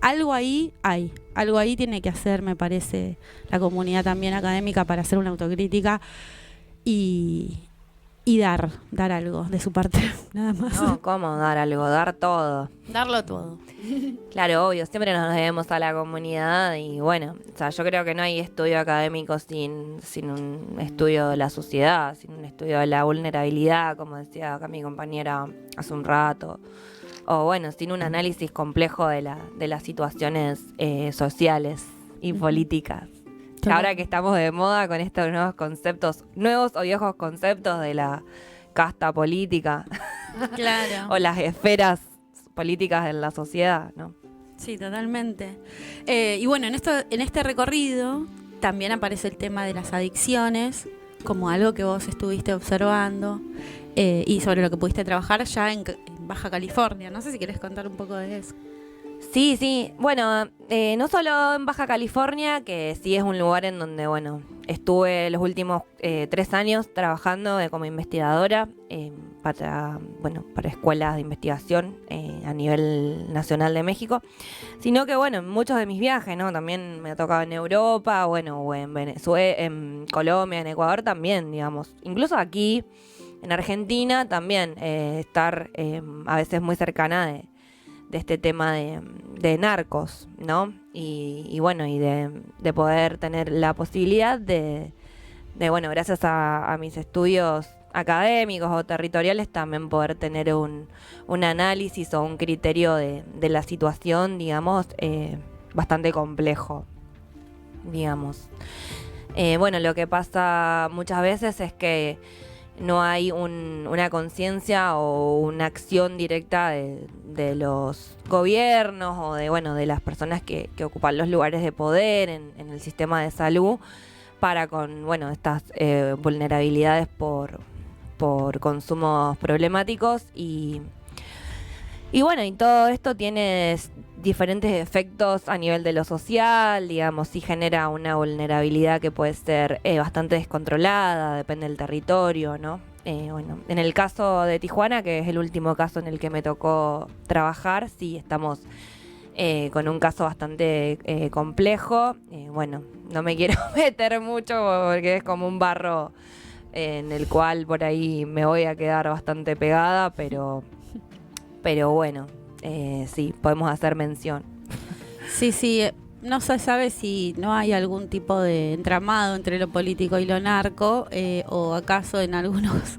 Algo ahí tiene que hacer, me parece, la comunidad también académica para hacer una autocrítica y dar algo de su parte, nada más. No, ¿cómo dar algo? Dar todo. Darlo todo. Claro, obvio, siempre nos debemos a la comunidad y bueno, o sea, yo creo que no hay estudio académico sin un estudio de la sociedad, sin un estudio de la vulnerabilidad, como decía acá mi compañera hace un rato, o bueno, sin un análisis complejo de las situaciones sociales y políticas. Total. Ahora que estamos de moda con estos nuevos conceptos, nuevos o viejos conceptos de la casta política Claro. o las esferas políticas de la sociedad, ¿no? Sí, totalmente. Y bueno, en este recorrido también aparece el tema de las adicciones, como algo que vos estuviste observando y sobre lo que pudiste trabajar ya en Baja California. No sé si querés contar un poco de eso. Sí. Bueno, no solo en Baja California, que sí es un lugar en donde, bueno, estuve los últimos 3 años trabajando como investigadora para escuelas de investigación a nivel nacional de México, sino que, bueno, en muchos de mis viajes, ¿no? También me ha tocado en Europa, bueno, o en Venezuela, en Colombia, en Ecuador también, digamos. Incluso aquí, en Argentina, también estar a veces muy cercana de este tema de narcos, ¿no? Y bueno, y de poder tener la posibilidad de bueno, gracias a mis estudios académicos o territoriales, también poder tener un análisis o un criterio de la situación, digamos, bastante complejo, digamos. Bueno, lo que pasa muchas veces es que no hay una conciencia o una acción directa de los gobiernos o de las personas que ocupan los lugares de poder en el sistema de salud para con estas vulnerabilidades por consumos problemáticos y bueno, y todo esto tiene diferentes efectos a nivel de lo social, digamos, sí genera una vulnerabilidad que puede ser bastante descontrolada, depende del territorio, ¿no? Bueno, en el caso de Tijuana, que es el último caso en el que me tocó trabajar, sí estamos con un caso bastante complejo. Bueno, no me quiero meter mucho porque es como un barro en el cual por ahí me voy a quedar bastante pegada, pero bueno, sí, podemos hacer mención. Sí, no se sabe si no hay algún tipo de entramado entre lo político y lo narco, o acaso en algunos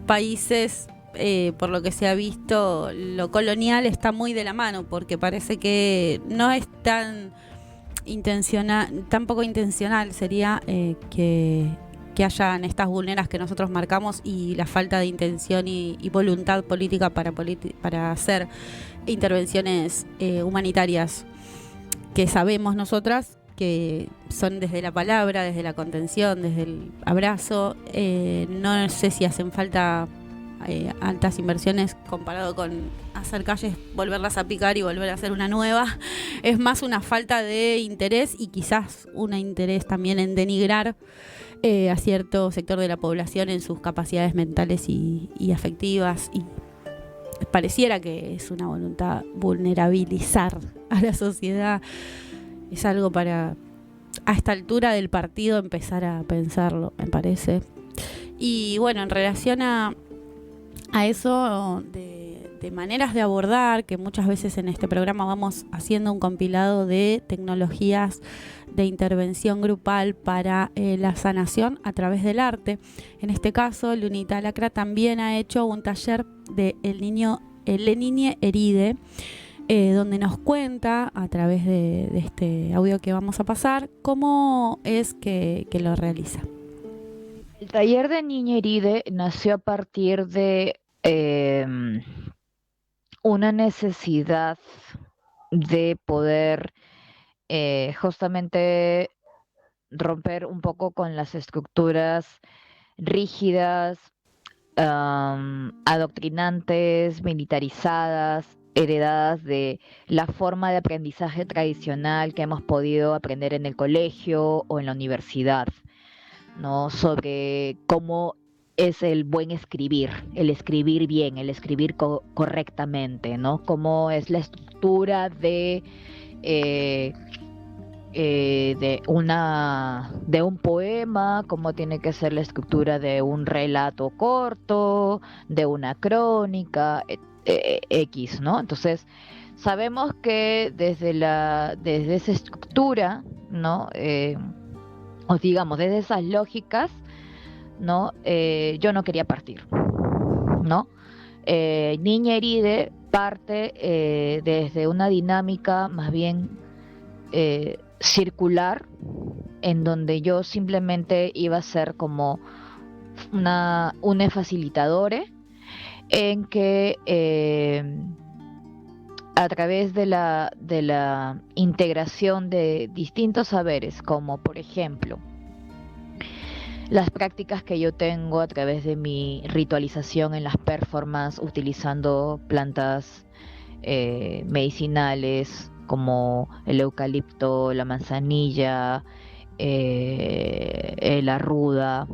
países, por lo que se ha visto, lo colonial está muy de la mano, porque parece que no es tan poco intencional sería que hayan estas vulneras que nosotros marcamos y la falta de intención y voluntad política para hacer intervenciones humanitarias que sabemos nosotras que son desde la palabra, desde la contención, desde el abrazo. No sé si hacen falta altas inversiones comparado con hacer calles, volverlas a picar y volver a hacer una nueva. Es más una falta de interés y quizás un interés también en denigrar a cierto sector de la población en sus capacidades mentales y afectivas, y pareciera que es una voluntad vulnerabilizar a la sociedad. Es algo para a esta altura del partido empezar a pensarlo, me parece. Y bueno, en relación a eso de maneras de abordar, que muchas veces en este programa vamos haciendo un compilado de tecnologías de intervención grupal para la sanación a través del arte. En este caso, Lunita Lacra también ha hecho un taller de El Niñe Heride, donde nos cuenta a través de este audio que vamos a pasar cómo es que lo realiza. El taller de Niñe Heride nació a partir de una necesidad de poder justamente romper un poco con las estructuras rígidas, adoctrinantes, militarizadas, heredadas de la forma de aprendizaje tradicional que hemos podido aprender en el colegio o en la universidad, ¿no? Sobre cómo es el buen escribir, el escribir bien, el escribir correctamente, ¿no? Cómo es la estructura de de un poema, cómo tiene que ser la estructura de un relato corto, de una crónica, X, ¿no? Entonces, sabemos que desde esa estructura, ¿no? O digamos, desde esas lógicas, ¿no? Yo no quería partir, ¿no? Niña Heride parte desde una dinámica más bien circular, en donde yo simplemente iba a ser como una facilitadora, en que a través de la integración de distintos saberes, como por ejemplo las prácticas que yo tengo a través de mi ritualización en las performances utilizando plantas medicinales como el eucalipto, la manzanilla, la ruda,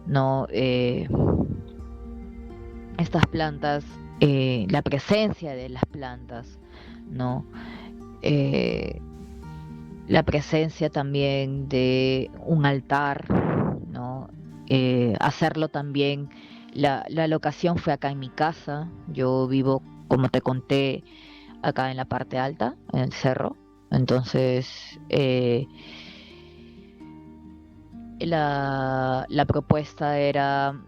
¿no? Estas plantas, la presencia de las plantas, ¿no? La presencia también de un altar, ¿no? Hacerlo también, la locación fue acá en mi casa, yo vivo, como te conté, acá en la parte alta, en el cerro, entonces la propuesta era,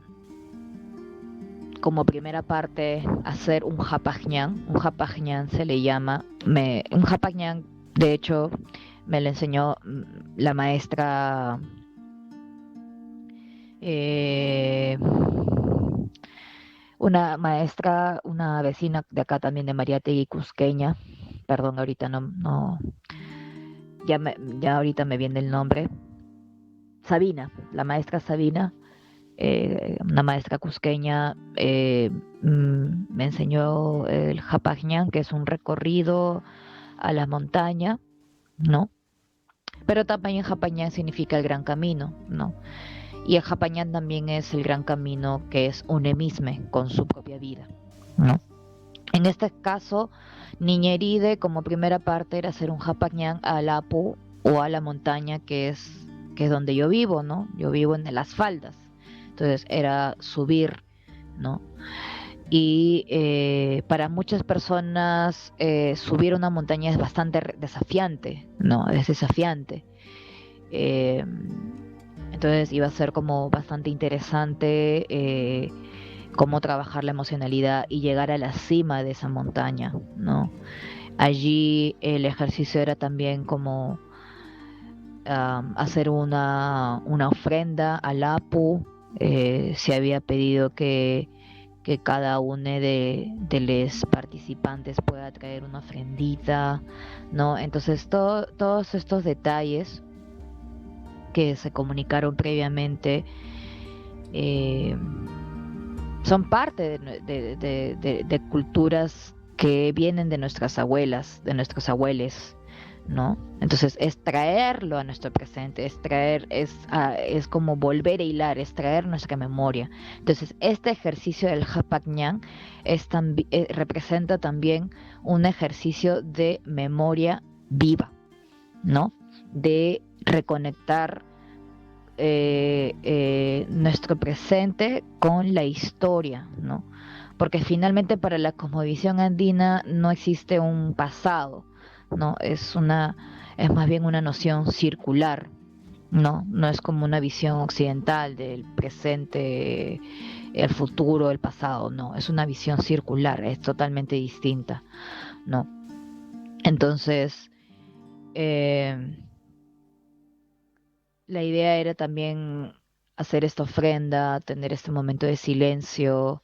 como primera parte, hacer un hapajñán. Un hapajñán se le llama, un hapajñán, de hecho, me lo enseñó la maestra una vecina de acá también de Mariátegui, cusqueña, perdón, ahorita no, ya ahorita me viene el nombre, Sabina, la maestra Sabina, una maestra cusqueña, me enseñó el Hapajñán, que es un recorrido a la montaña, ¿no? Pero también Hapajñán significa el gran camino, ¿no? Y el Hapajñán también es el gran camino, que es unemisme con su propia vida, ¿no? En este caso, Niña Heride, como primera parte, era hacer un Hapajñán al Apu o a la montaña, que es donde yo vivo, ¿no? Yo vivo en las faldas. Entonces era subir, ¿no? Y para muchas personas subir una montaña es bastante desafiante, ¿no? Es desafiante. Entonces iba a ser como bastante interesante cómo trabajar la emocionalidad y llegar a la cima de esa montaña, ¿no? Allí el ejercicio era también como hacer una ofrenda al Apu. Se había pedido que cada uno de los participantes pueda traer una ofrendita, ¿no? Entonces todos estos detalles que se comunicaron previamente son parte de culturas que vienen de nuestras abuelas, de nuestros abuelos, ¿no? Entonces es traerlo a nuestro presente, es como volver a hilar, es traer nuestra memoria. Entonces este ejercicio del Hapajñán representa también un ejercicio de memoria viva, ¿no? De reconectar nuestro presente con la historia, ¿no? Porque finalmente para la cosmovisión andina no existe un pasado, ¿no? Es más bien una noción circular, ¿no? No es como una visión occidental del presente, el futuro, el pasado, no, es una visión circular, es totalmente distinta, ¿no? Entonces, la idea era también hacer esta ofrenda, tener este momento de silencio,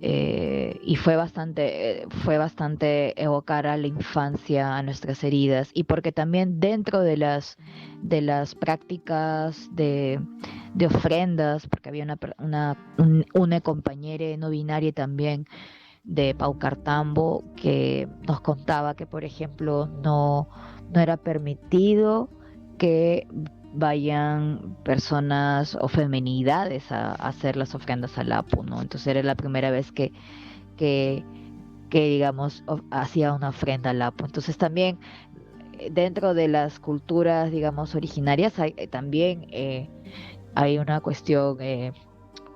y fue bastante evocar a la infancia, a nuestras heridas, y porque también dentro de las prácticas de ofrendas, porque había una compañera no binaria también de Paucartambo que nos contaba que, por ejemplo, no era permitido que vayan personas o feminidades a hacer las ofrendas al Apu, ¿no? Entonces era la primera vez que digamos, hacía una ofrenda al Apu. Entonces también dentro de las culturas, digamos, originarias, también hay una cuestión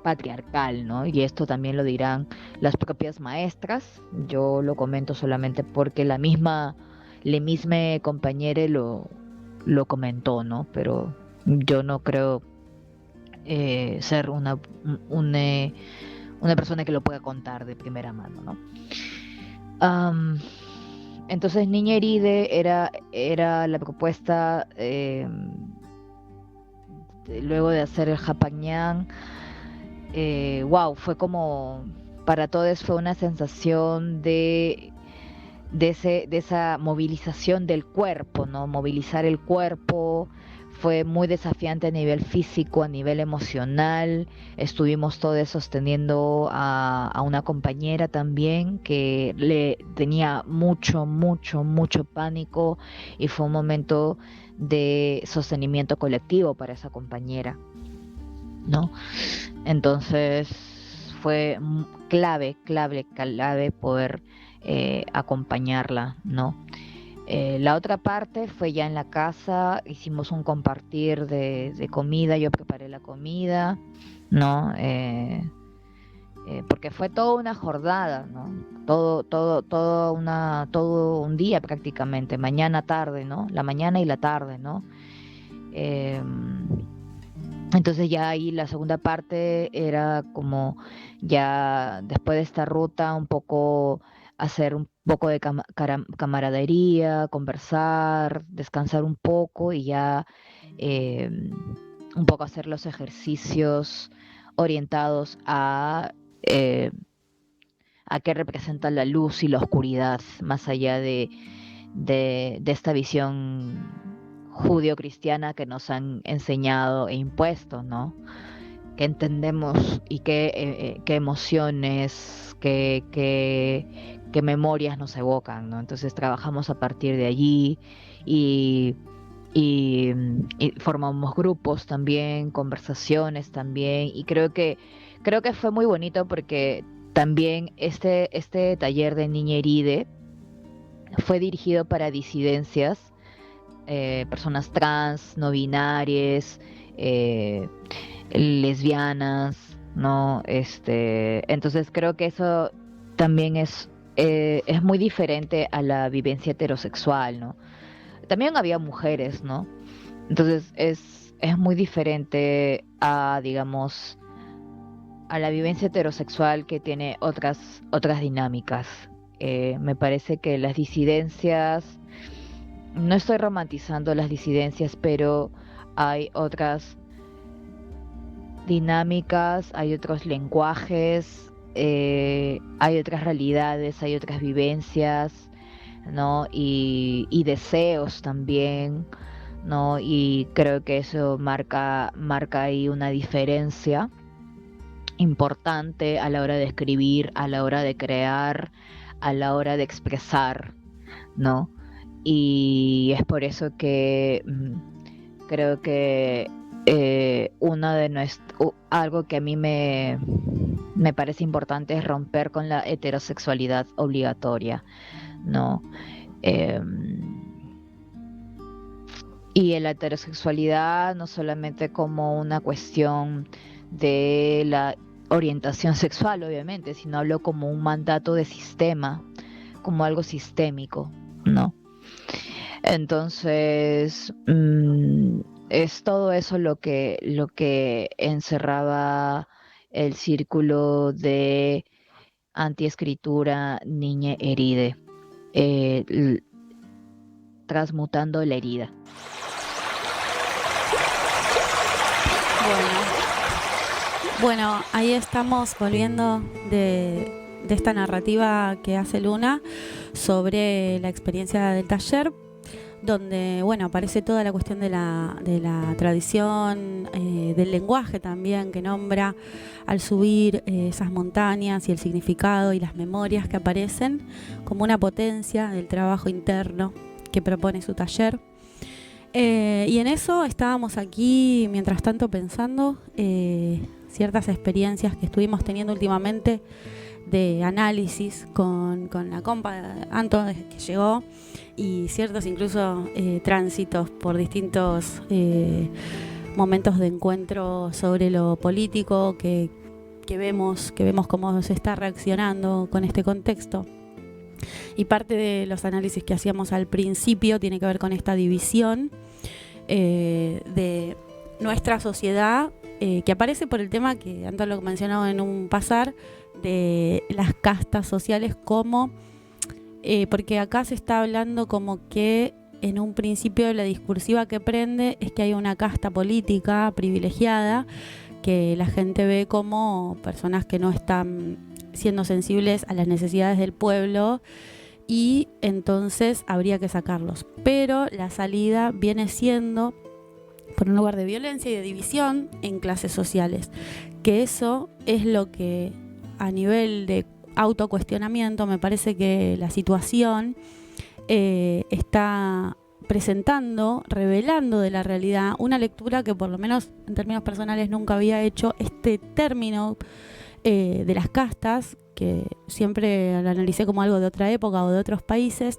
patriarcal, ¿no? Y esto también lo dirán las propias maestras. Yo lo comento solamente porque la misma compañera lo comentó, ¿no? Pero yo no creo ser una persona que lo pueda contar de primera mano, ¿no? Am, entonces, Niña Heride era la propuesta luego de hacer el Japagñán. Wow, fue como, para todos fue una sensación de esa movilización del cuerpo, ¿no? Movilizar el cuerpo fue muy desafiante a nivel físico, a nivel emocional. Estuvimos todos sosteniendo a una compañera también que le tenía mucho, mucho, mucho pánico, y fue un momento de sostenimiento colectivo para esa compañera, ¿no? Entonces fue clave poder acompañarla, ¿no? La otra parte fue ya en la casa, hicimos un compartir de comida, yo preparé la comida, ¿no? Porque fue toda una jornada, ¿no? Todo un día prácticamente, mañana, tarde, ¿no? La mañana y la tarde, ¿no? Eh, entonces ya ahí la segunda parte era como, ya después de esta ruta, un poco hacer un poco de camaradería, conversar, descansar un poco, y ya eh, un poco hacer los ejercicios orientados eh, a qué representa la luz y la oscuridad, más allá de esta visión judio-cristiana que nos han enseñado e impuesto, ¿no? Que entendemos y qué emociones, qué memorias nos evocan, ¿no? Entonces trabajamos a partir de allí, y, y formamos grupos también, conversaciones también, y creo que fue muy bonito porque también este taller de Niña Heride fue dirigido para disidencias, personas trans, no binarias, lesbianas, ¿no? Entonces creo que eso también es muy diferente a la vivencia heterosexual, ¿no? También había mujeres, ¿no? Entonces es muy diferente a, digamos, a la vivencia heterosexual, que tiene otras dinámicas. Me parece que las disidencias, no estoy romantizando las disidencias, pero hay otras dinámicas, hay otros lenguajes, hay otras realidades, hay otras vivencias, ¿no? Y deseos también, ¿no? Y creo que eso marca ahí una diferencia importante a la hora de escribir, a la hora de crear, a la hora de expresar, ¿no? Y es por eso que creo que algo que a mí me parece importante es romper con la heterosexualidad obligatoria, ¿no? Y la heterosexualidad no solamente como una cuestión de la orientación sexual, obviamente, sino hablo como un mandato de sistema, como algo sistémico, ¿no? Entonces, es todo eso lo que encerraba el círculo de antiescritura Niña Heride, transmutando la herida. Bueno, ahí estamos volviendo de esta narrativa que hace Luna sobre la experiencia del taller, donde aparece toda la cuestión de la tradición, del lenguaje también, que nombra al subir esas montañas, y el significado y las memorias que aparecen como una potencia del trabajo interno que propone su taller. Y en eso estábamos aquí, mientras tanto, pensando ciertas experiencias que estuvimos teniendo últimamente de análisis con la compa Anto que llegó, y ciertos incluso tránsitos por distintos momentos de encuentro sobre lo político que vemos cómo se está reaccionando con este contexto. Y parte de los análisis que hacíamos al principio tiene que ver con esta división de nuestra sociedad, que aparece por el tema que antes lo mencionaba en un pasar, de las castas sociales, como porque acá se está hablando como que en un principio la discursiva que prende es que hay una casta política privilegiada que la gente ve como personas que no están siendo sensibles a las necesidades del pueblo, y entonces habría que sacarlos. Pero la salida viene siendo por un lugar de violencia y de división en clases sociales, que eso es lo que a nivel de autocuestionamiento me parece que la situación está presentando, revelando de la realidad una lectura que por lo menos en términos personales nunca había hecho. Este término de las castas, que siempre lo analicé como algo de otra época o de otros países,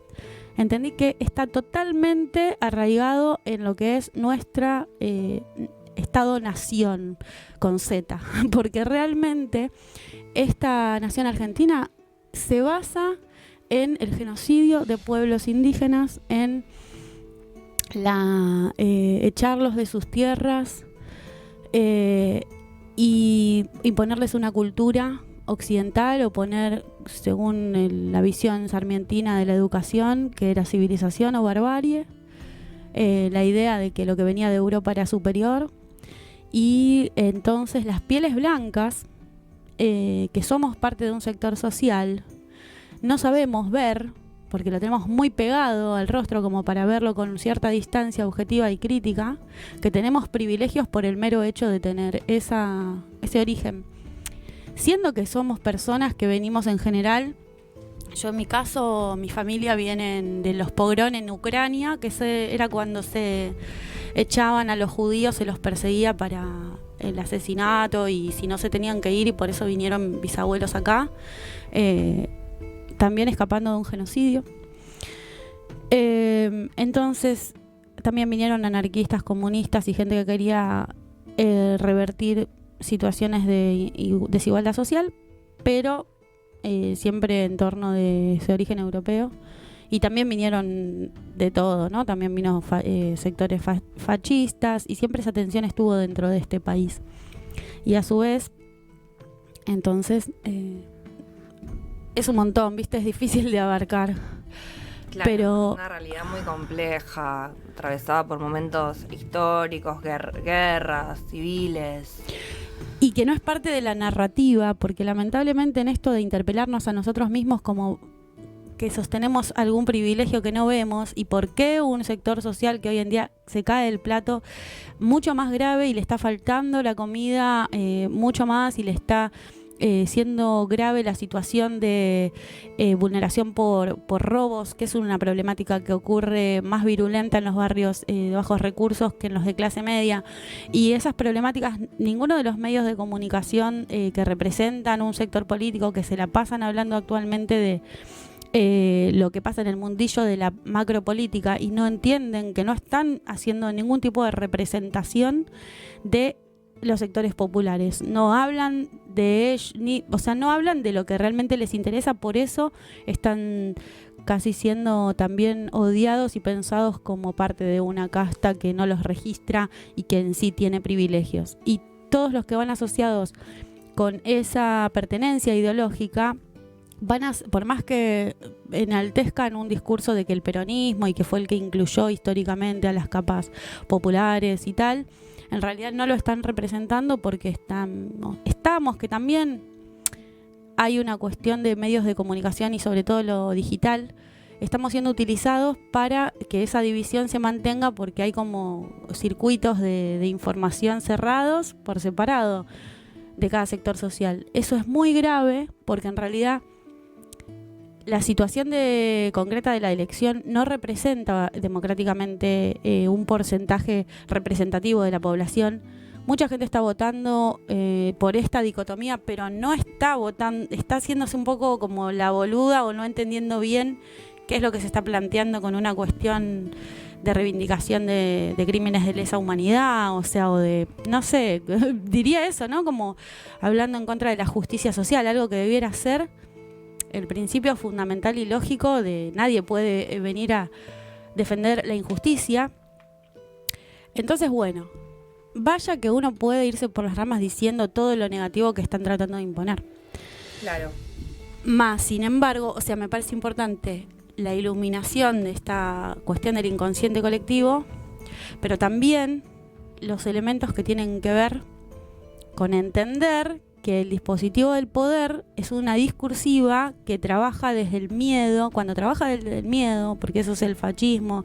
entendí que está totalmente arraigado en lo que es nuestra Estado-nación con Z, porque realmente esta nación argentina se basa en el genocidio de pueblos indígenas, en echarlos de sus tierras y imponerles una cultura occidental, o poner, según la visión sarmientina de la educación, que era civilización o barbarie, la idea de que lo que venía de Europa era superior. Y entonces las pieles blancas, que somos parte de un sector social, no sabemos ver, porque lo tenemos muy pegado al rostro como para verlo con cierta distancia objetiva y crítica, que tenemos privilegios por el mero hecho de tener ese origen. Siendo que somos personas que venimos en general, yo en mi caso, mi familia viene de los pogrom en Ucrania, que era cuando se echaban a los judíos, se los perseguía para el asesinato, y si no se tenían que ir, y por eso vinieron bisabuelos acá, también escapando de un genocidio. Entonces también vinieron anarquistas, comunistas y gente que quería revertir situaciones de desigualdad social, pero siempre en torno de ese origen europeo. Y también vinieron de todo, ¿no? También vino sectores fascistas, y siempre esa tensión estuvo dentro de este país. Y a su vez, entonces, es un montón, ¿viste? Es difícil de abarcar. Claro, pero una realidad muy compleja, atravesada por momentos históricos, guerras civiles. Y que no es parte de la narrativa, porque lamentablemente en esto de interpelarnos a nosotros mismos como que sostenemos algún privilegio que no vemos, y por qué un sector social que hoy en día se cae del plato mucho más grave y le está faltando la comida mucho más, y le está siendo grave la situación de vulneración por robos, que es una problemática que ocurre más virulenta en los barrios de bajos recursos que en los de clase media. Y esas problemáticas, ninguno de los medios de comunicación que representan un sector político, que se la pasan hablando actualmente de lo que pasa en el mundillo de la macropolítica, y no entienden que no están haciendo ningún tipo de representación de los sectores populares. No hablan de ellos, no hablan de lo que realmente les interesa. Por eso están casi siendo también odiados y pensados como parte de una casta que no los registra y que en sí tiene privilegios. Y todos los que van asociados con esa pertenencia ideológica por más que enaltezcan un discurso de que el peronismo y que fue el que incluyó históricamente a las capas populares y tal, en realidad no lo están representando, porque estamos que también hay una cuestión de medios de comunicación y sobre todo lo digital. Estamos siendo utilizados para que esa división se mantenga, porque hay como circuitos de información cerrados por separado de cada sector social. Eso es muy grave, porque en realidad la situación concreta de la elección no representa democráticamente un porcentaje representativo de la población, mucha gente está votando por esta dicotomía, pero no está votando, está haciéndose un poco como la boluda o no entendiendo bien qué es lo que se está planteando con una cuestión de reivindicación de crímenes de lesa humanidad, o sea, o de, no sé, diría eso, ¿no? Como hablando en contra de la justicia social, algo que debiera ser el principio fundamental y lógico de nadie puede venir a defender la injusticia. Entonces, bueno, vaya que uno puede irse por las ramas diciendo todo lo negativo que están tratando de imponer. Claro. Más, sin embargo, o sea, me parece importante la iluminación de esta cuestión del inconsciente colectivo, pero también los elementos que tienen que ver con entender que el dispositivo del poder es una discursiva que trabaja desde el miedo. Cuando trabaja desde el miedo, porque eso es el fascismo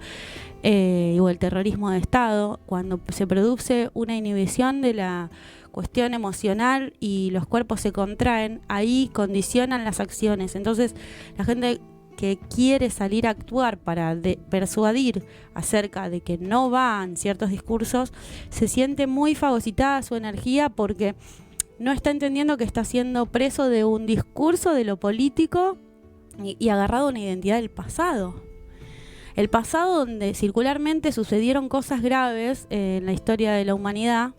o el terrorismo de Estado, cuando se produce una inhibición de la cuestión emocional y los cuerpos se contraen, ahí condicionan las acciones. Entonces la gente que quiere salir a actuar para persuadir acerca de que no van ciertos discursos, se siente muy fagocitada su energía porque no está entendiendo que está siendo preso de un discurso de lo político y agarrado a una identidad del pasado. El pasado donde circularmente sucedieron cosas graves en la historia de la humanidad.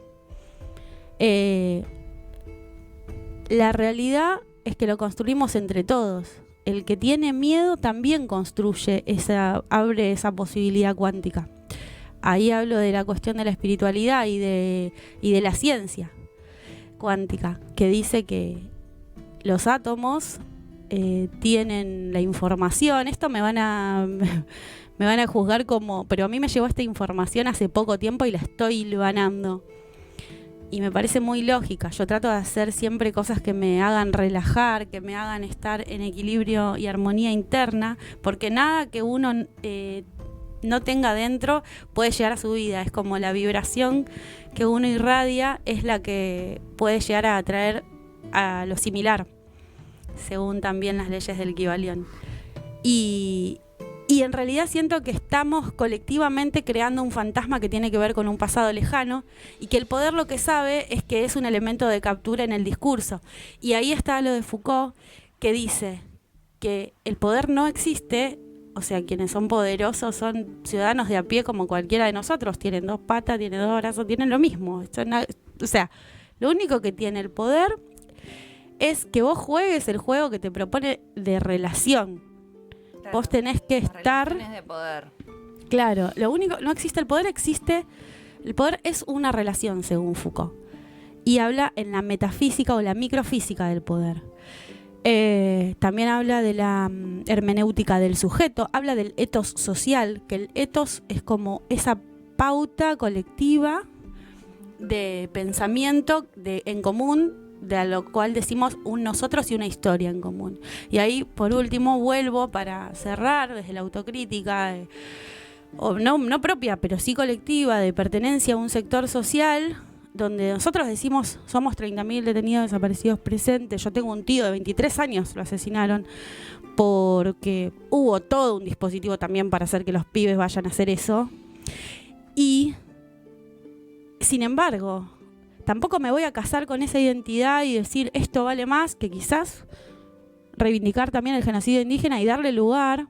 La realidad es que lo construimos entre todos. El que tiene miedo también construye abre esa posibilidad cuántica. Ahí hablo de la cuestión de la espiritualidad y de la ciencia cuántica, que dice que los átomos tienen la información. Esto me van a juzgar como, pero a mí me llegó esta información hace poco tiempo y la estoy hilvanando. Y me parece muy lógica. Yo trato de hacer siempre cosas que me hagan relajar, que me hagan estar en equilibrio y armonía interna, porque nada que uno no tenga dentro puede llegar a su vida. Es como la vibración que uno irradia es la que puede llegar a atraer a lo similar, según también las leyes del Kybalión. Y en realidad siento que estamos colectivamente creando un fantasma que tiene que ver con un pasado lejano y que el poder lo que sabe es que es un elemento de captura en el discurso. Y ahí está lo de Foucault, que dice que el poder no existe, o sea, quienes son poderosos son ciudadanos de a pie como cualquiera de nosotros, tienen 2 patas, tienen 2 brazos, tienen lo mismo. O sea, lo único que tiene el poder es que vos juegues el juego que te propone de relación. Claro, vos tenés que estar... Relaciones de poder. Claro, lo único... No existe el poder, existe... El poder es una relación, según Foucault. Y habla en la metafísica o la microfísica del poder. También habla de la hermenéutica del sujeto. Habla del etos social, que el etos es como esa pauta colectiva de pensamiento en común, de lo cual decimos un nosotros y una historia en común. Y ahí, por último, vuelvo para cerrar desde la autocrítica, o no propia, pero sí colectiva, de pertenencia a un sector social, donde nosotros decimos somos 30.000 detenidos desaparecidos presentes. Yo tengo un tío de 23 años, lo asesinaron, porque hubo todo un dispositivo también para hacer que los pibes vayan a hacer eso. Y, sin embargo, tampoco me voy a casar con esa identidad y decir esto vale más que quizás reivindicar también el genocidio indígena y darle lugar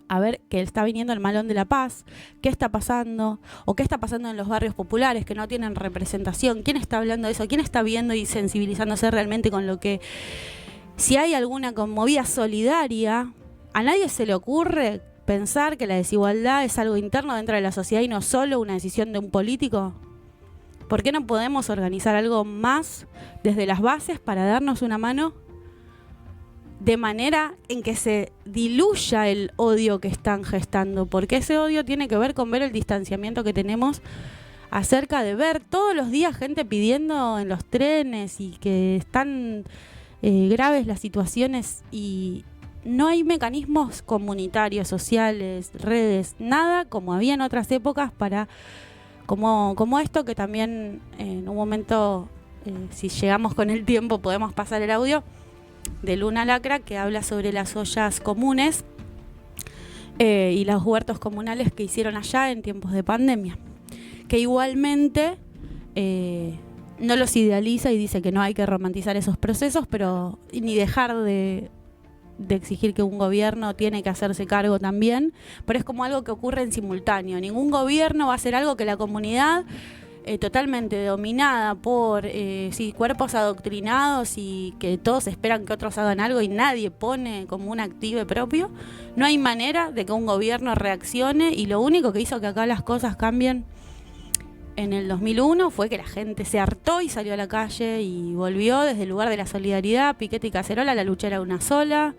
a ver que está viniendo el Malón de la Paz, qué está pasando, o qué está pasando en los barrios populares que no tienen representación, quién está hablando de eso, quién está viendo y sensibilizándose realmente con lo que... Si hay alguna conmovida solidaria, a nadie se le ocurre pensar que la desigualdad es algo interno dentro de la sociedad y no solo una decisión de un político. ¿Por qué no podemos organizar algo más desde las bases para darnos una mano de manera en que se diluya el odio que están gestando? Porque ese odio tiene que ver con ver el distanciamiento que tenemos acerca de ver todos los días gente pidiendo en los trenes y que están graves las situaciones y no hay mecanismos comunitarios, sociales, redes, nada como había en otras épocas para... Como esto que también en un momento, si llegamos con el tiempo, podemos pasar el audio de Luna Lacra, que habla sobre las ollas comunes y los huertos comunales que hicieron allá en tiempos de pandemia. Que igualmente no los idealiza y dice que no hay que romantizar esos procesos, pero ni dejar de exigir que un gobierno tiene que hacerse cargo también, pero es como algo que ocurre en simultáneo. Ningún gobierno va a hacer algo que la comunidad, totalmente dominada por cuerpos adoctrinados y que todos esperan que otros hagan algo y nadie pone como un active propio, no hay manera de que un gobierno reaccione, y lo único que hizo que acá las cosas cambien en el 2001 fue que la gente se hartó y salió a la calle y volvió desde el lugar de la solidaridad, piquete y cacerola, la lucha era una sola.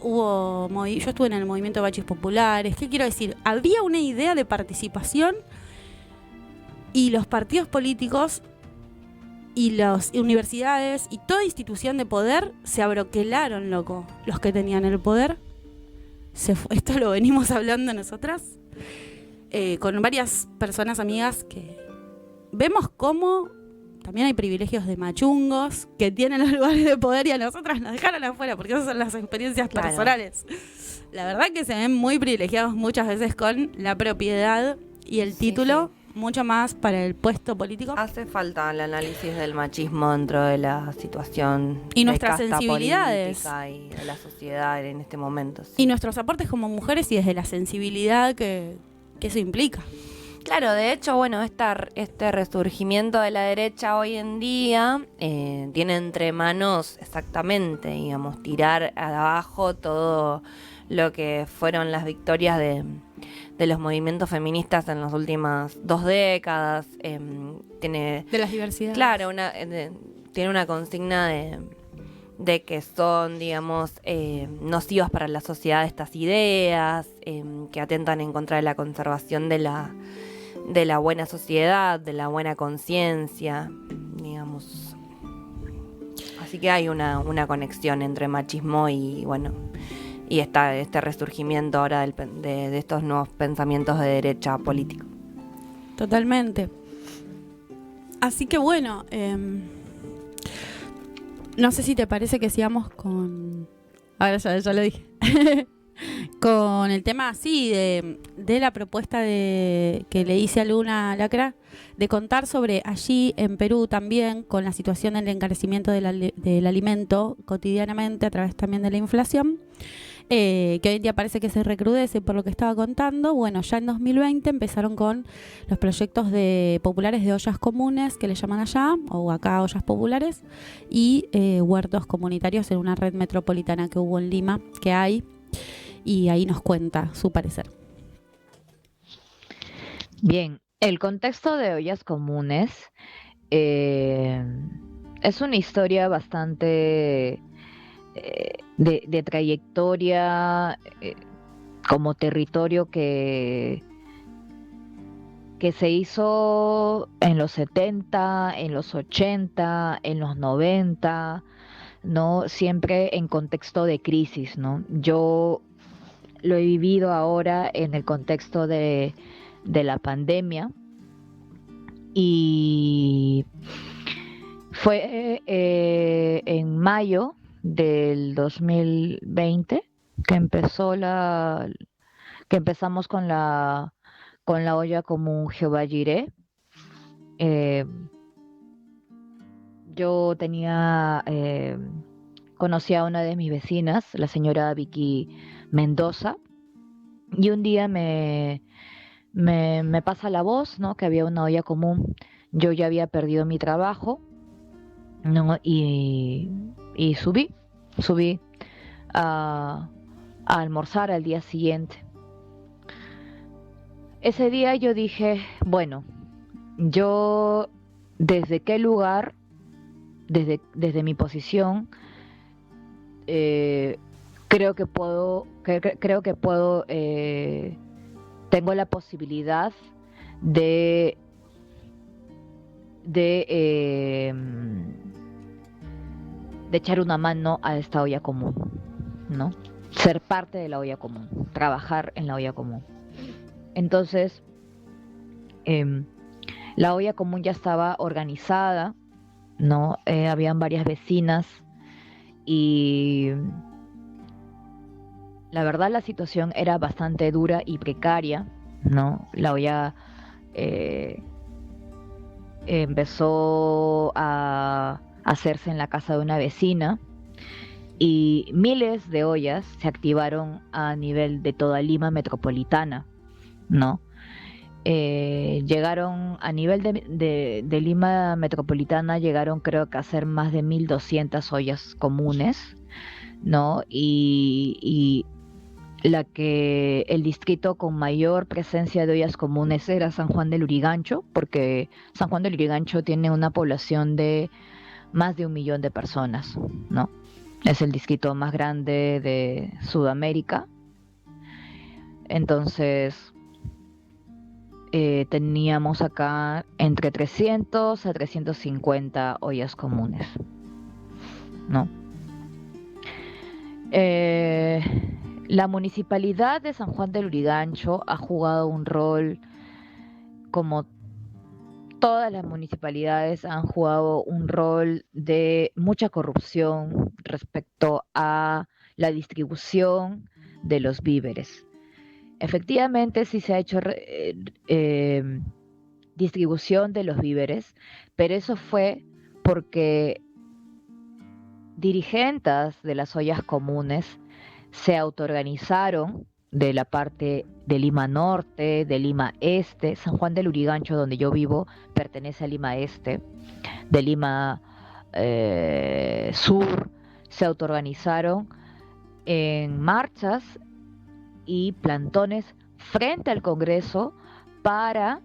Yo estuve en el movimiento de Bachis Populares. ¿Qué quiero decir? Había una idea de participación y los partidos políticos y las universidades y toda institución de poder se abroquelaron, loco. Los que tenían el poder, esto lo venimos hablando nosotras, con varias personas amigas, que vemos cómo también hay privilegios de machungos que tienen los lugares de poder y a nosotras nos dejaron afuera, porque esas son las experiencias personales. La verdad que se ven muy privilegiados muchas veces con la propiedad y el título, mucho más para el puesto político. Hace falta el análisis del machismo dentro de la situación y de nuestras casta sensibilidades y de la sociedad en este momento. Sí. Y nuestros aportes como mujeres y desde la sensibilidad que eso implica. Claro, de hecho, bueno, este resurgimiento de la derecha hoy en día tiene entre manos exactamente, digamos, tirar abajo todo lo que fueron las victorias de los movimientos feministas en las últimas 2 décadas. Tiene de las diversidades. Claro, tiene una consigna de que son, digamos, nocivas para la sociedad estas ideas, que atentan en contra de la conservación de la buena sociedad, de la buena conciencia, digamos. Así que hay una conexión entre machismo y, bueno, y este resurgimiento ahora de estos nuevos pensamientos de derecha político. Totalmente. Así que bueno, no sé si te parece que sigamos con... Ahora ya lo dije. Con el tema así de la propuesta que le hice a Luna Lacra, de contar sobre allí en Perú también, con la situación del encarecimiento del alimento cotidianamente a través también de la inflación, que hoy en día parece que se recrudece por lo que estaba contando. Bueno, ya en 2020 empezaron con los proyectos populares de ollas comunes, que le llaman allá, o acá ollas populares, y huertos comunitarios en una red metropolitana que hubo en Lima, que hay, y ahí nos cuenta su parecer. Bien, el contexto de ollas comunes es una historia bastante de trayectoria como territorio que se hizo en los 70, en los 80, en los 90, ¿no? Siempre en contexto de crisis, ¿no? Yo lo he vivido ahora en el contexto de la pandemia, y fue en mayo del 2020 que empezamos con la olla común Jehová Jireh. Yo conocí a una de mis vecinas, la señora Vicky Mendoza, y un día me pasa la voz, ¿no?, que había una olla común. Yo ya había perdido mi trabajo, ¿no? Y subí a almorzar al día siguiente. Ese día yo dije, bueno, yo desde qué lugar, desde mi posición, creo que puedo, tengo la posibilidad de echar una mano a esta olla común, ¿no? Ser parte de la olla común, trabajar en la olla común. Entonces, la olla común ya estaba organizada, ¿no? Habían varias vecinas y la verdad la situación era bastante dura y precaria, ¿no? La olla empezó a hacerse en la casa de una vecina y miles de ollas se activaron a nivel de toda Lima metropolitana, ¿no? Llegaron a nivel de Lima metropolitana, llegaron creo que a ser más de 1.200 ollas comunes, ¿no? Y el distrito con mayor presencia de ollas comunes era San Juan del Lurigancho, porque San Juan del Lurigancho tiene una población de más de 1 millón de personas, ¿no? Es el distrito más grande de Sudamérica. Entonces, teníamos acá entre 300 a 350 ollas comunes, ¿no? La municipalidad de San Juan del Lurigancho ha jugado un rol, como todas las municipalidades han jugado un rol de mucha corrupción respecto a la distribución de los víveres. Efectivamente, sí se ha hecho distribución de los víveres, pero eso fue porque dirigentes de las ollas comunes se autoorganizaron de la parte de Lima Norte, de Lima Este. San Juan del Lurigancho, donde yo vivo, pertenece a Lima Este. De Lima Sur se autoorganizaron en marchas y plantones frente al Congreso para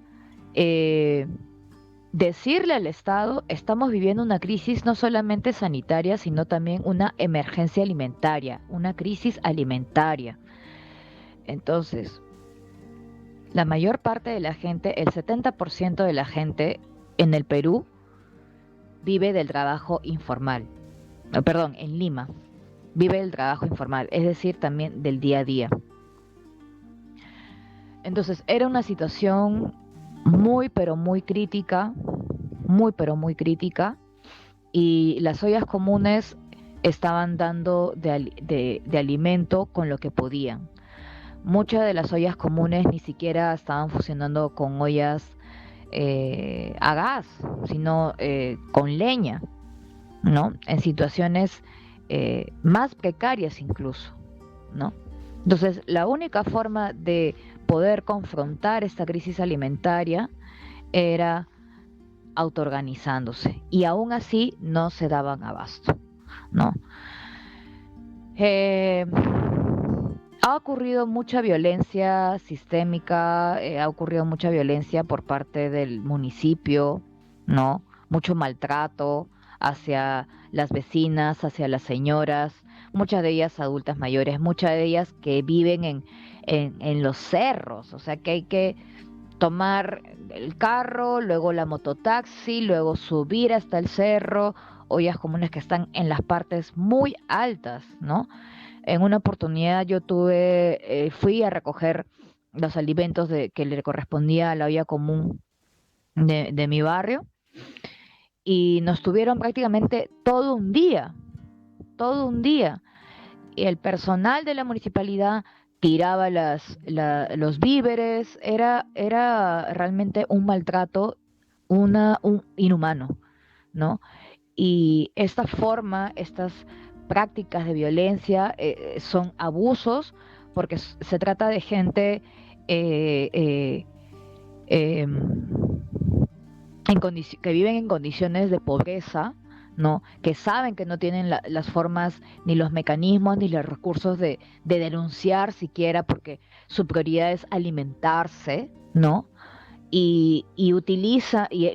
decirle al Estado: estamos viviendo una crisis no solamente sanitaria, sino también una emergencia alimentaria, una crisis alimentaria. Entonces, la mayor parte de la gente, el 70% de la gente en el Perú, vive del trabajo informal. Perdón, en Lima, vive del trabajo informal, es decir, también del día a día. Entonces, era una situación muy, pero muy crítica, y las ollas comunes estaban dando de alimento con lo que podían. Muchas de las ollas comunes ni siquiera estaban funcionando con ollas a gas, sino con leña, ¿no? En situaciones más precarias incluso, ¿no? Entonces, la única forma de poder confrontar esta crisis alimentaria era autoorganizándose, y aún así no se daban abasto, ¿no? Ha ocurrido mucha violencia sistémica, ha ocurrido mucha violencia por parte del municipio, ¿no? Mucho maltrato hacia las vecinas, hacia las señoras, muchas de ellas adultas mayores, muchas de ellas que viven en los cerros, o sea que hay que tomar el carro, luego la mototaxi, luego subir hasta el cerro, ollas comunes que están en las partes muy altas, ¿no? En una oportunidad fui a recoger los alimentos que le correspondía a la olla común de mi barrio, y nos tuvieron prácticamente todo un día, y el personal de la municipalidad tiraba los víveres. Era realmente un maltrato, un inhumano, ¿no? Y estas prácticas de violencia son abusos, porque se trata de gente que viven en condiciones de pobreza, ¿no? Que saben que no tienen las formas, ni los mecanismos, ni los recursos de denunciar siquiera, porque su prioridad es alimentarse, ¿no? Y utiliza, y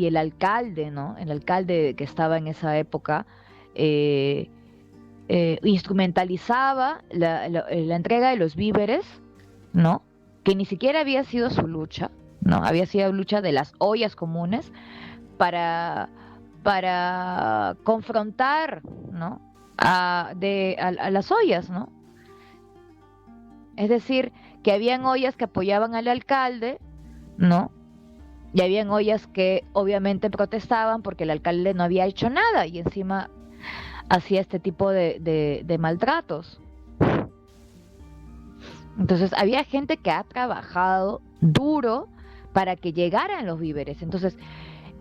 el alcalde, ¿no? El alcalde que estaba en esa época instrumentalizaba la entrega de los víveres, ¿no? Que ni siquiera había sido su lucha, ¿no? Había sido lucha de las ollas comunes para confrontar, ¿no? a las ollas, ¿no? Es decir, que habían ollas que apoyaban al alcalde, ¿no? Y habían ollas que obviamente protestaban porque el alcalde no había hecho nada y encima hacía este tipo de maltratos. Entonces había gente que ha trabajado duro para que llegaran los víveres. Entonces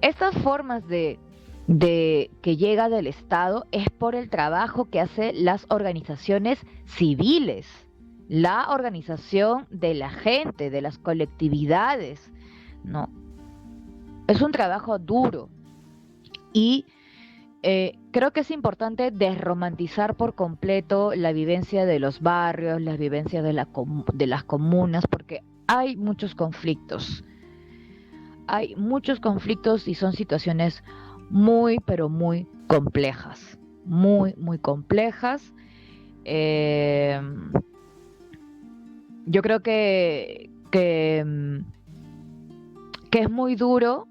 Estas formas de que llega del Estado es por el trabajo que hacen las organizaciones civiles, la organización de la gente, de las colectividades, ¿no? Es un trabajo duro y creo que es importante desromantizar por completo la vivencia de los barrios, las vivencias de las comunas, porque hay muchos conflictos. Hay muchos conflictos y son situaciones muy, pero muy complejas. Muy, muy complejas. Yo creo que es muy duro.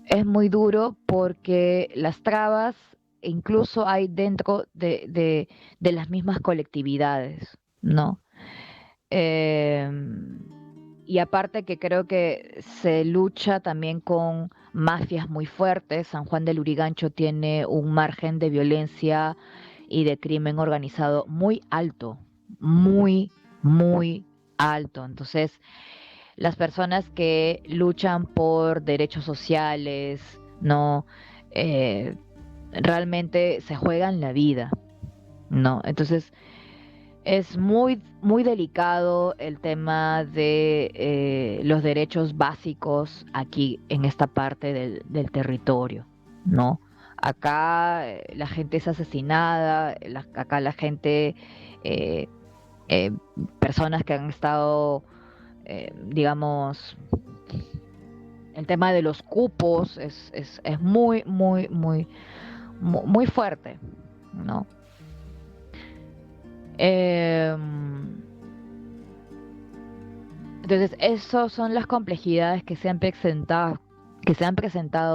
Es muy duro porque las trabas incluso hay dentro de las mismas colectividades, ¿no? Eh, y aparte que creo que se lucha también con mafias muy fuertes. San Juan del Lurigancho tiene un margen de violencia y de crimen organizado muy alto, muy, muy alto. Entonces, las personas que luchan por derechos sociales, ¿no? Realmente se juegan la vida, ¿no? Entonces es muy, muy delicado el tema de los derechos básicos aquí en esta parte del territorio, ¿no? Acá la gente es asesinada, acá la gente, eh, eh, personas que han estado digamos, el tema de los cupos es muy, muy, muy, muy fuerte, ¿no? Entonces, esas son las complejidades que se han presentado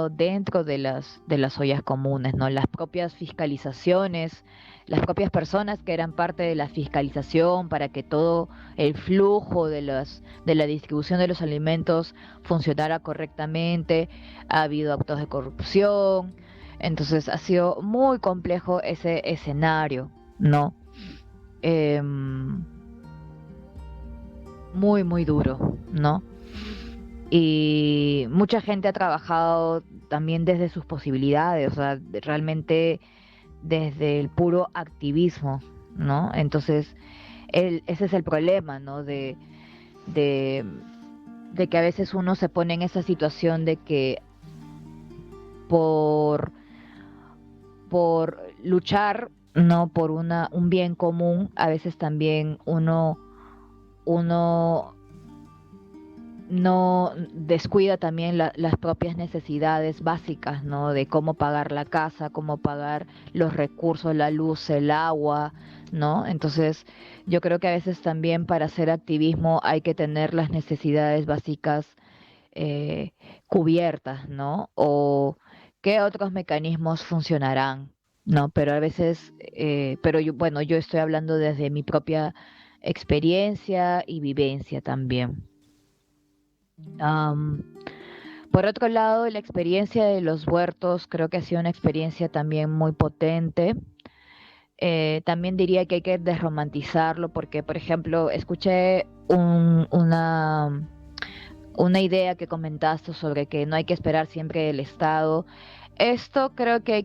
dentro de las ollas comunes, ¿no? Las propias fiscalizaciones, las propias personas que eran parte de la fiscalización para que todo el flujo de la distribución de los alimentos funcionara correctamente. Ha habido actos de corrupción. Entonces, ha sido muy complejo ese escenario, ¿no? Muy, muy duro, ¿no? Y mucha gente ha trabajado también desde sus posibilidades, o sea, realmente desde el puro activismo, ¿no? Entonces, ese es el problema, ¿no? De, de que a veces uno se pone en esa situación de que por, por luchar, ¿no? Por un bien común, a veces también uno no descuida también las propias necesidades básicas, ¿no? De cómo pagar la casa, cómo pagar los recursos, la luz, el agua, ¿no? Entonces, yo creo que a veces también para hacer activismo hay que tener las necesidades básicas cubiertas, ¿no? O qué otros mecanismos funcionarán, ¿no? Pero a veces, bueno, yo estoy hablando desde mi propia experiencia y vivencia también. Am, por otro lado, la experiencia de los huertos creo que ha sido una experiencia también muy potente. También diría que hay que desromantizarlo porque, por ejemplo, escuché una idea que comentaste sobre que no hay que esperar siempre el Estado. Esto creo que hay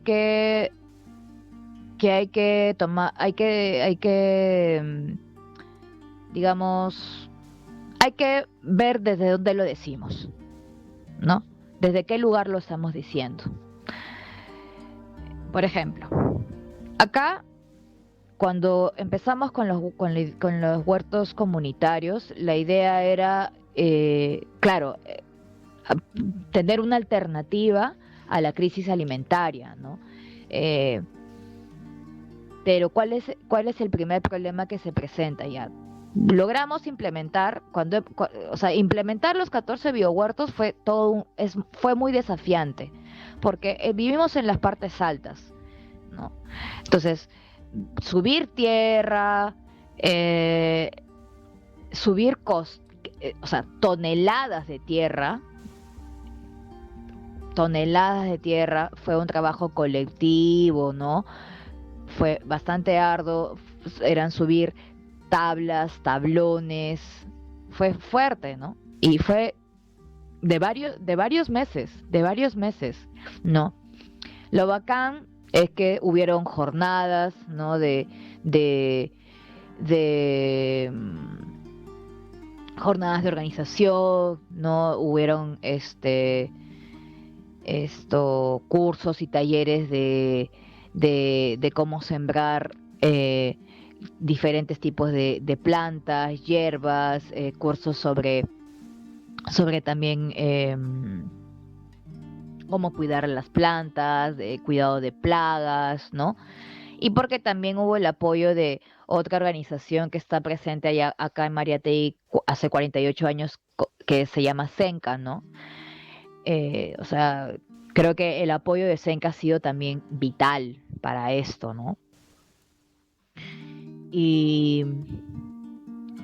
que tomar, digamos, hay que ver desde dónde lo decimos, ¿no? Desde qué lugar lo estamos diciendo. Por ejemplo, acá, cuando empezamos con los huertos comunitarios, la idea era, claro, tener una alternativa a la crisis alimentaria, ¿no? Pero ¿cuál es el primer problema que se presenta ya? Logramos implementar, implementar los 14 biohuertos fue muy desafiante, porque vivimos en las partes altas, ¿no? Entonces, subir tierra, toneladas de tierra, fue un trabajo colectivo, ¿no? Fue bastante arduo, eran subir tablas, tablones, fue fuerte, ¿no? Y fue de varios meses, ¿no? Lo bacán es que hubieron jornadas, ¿no? Jornadas de organización, ¿no? Hubieron cursos y talleres de cómo sembrar diferentes tipos de plantas, hierbas, cursos sobre también cómo cuidar las plantas, cuidado de plagas, ¿no? Y porque también hubo el apoyo de otra organización que está presente allá, acá en Mariategui hace 48 años, que se llama Senca, ¿no? O sea, creo que el apoyo de Senca ha sido también vital para esto, ¿no? Y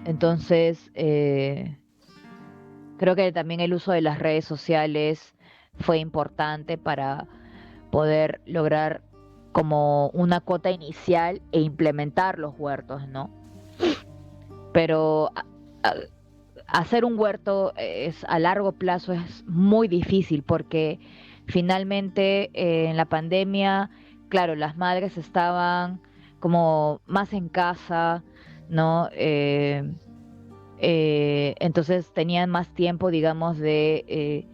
entonces, creo que también el uso de las redes sociales fue importante para poder lograr como una cuota inicial e implementar los huertos, ¿no? Pero hacer un huerto a largo plazo es muy difícil porque finalmente en la pandemia, claro, las madres estaban como más en casa, ¿no? Entonces tenían más tiempo, digamos, de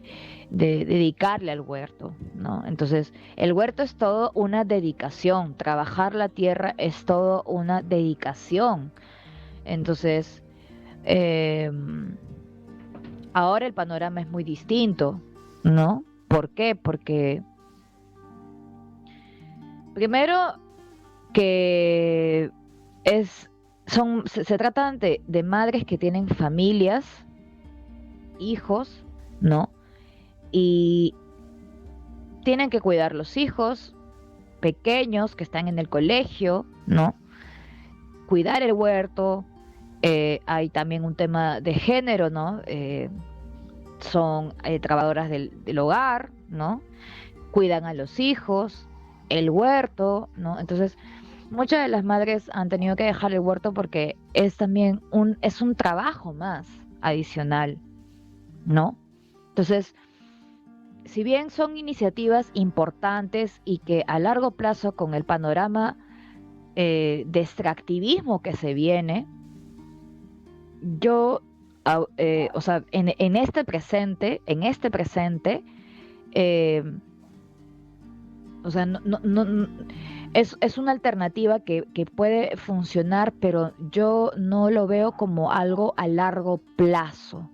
dedicarle al huerto, ¿no? Entonces, el huerto es todo una dedicación, trabajar la tierra es todo una dedicación. Entonces, eh, ahora el panorama es muy distinto, ¿no? ¿Por qué? Porque primero que se tratan de madres que tienen familias, hijos, ¿no? Y tienen que cuidar los hijos pequeños que están en el colegio, ¿no? Cuidar el huerto. Hay también un tema de género, ¿no? Son trabajadoras del hogar, ¿no? Cuidan a los hijos, el huerto, ¿no? Entonces, muchas de las madres han tenido que dejar el huerto porque es también es un trabajo más adicional, ¿no? Entonces, si bien son iniciativas importantes y que a largo plazo con el panorama de extractivismo que se viene, yo, o sea, en este presente, eh, o sea, es una alternativa que puede funcionar, pero yo no lo veo como algo a largo plazo.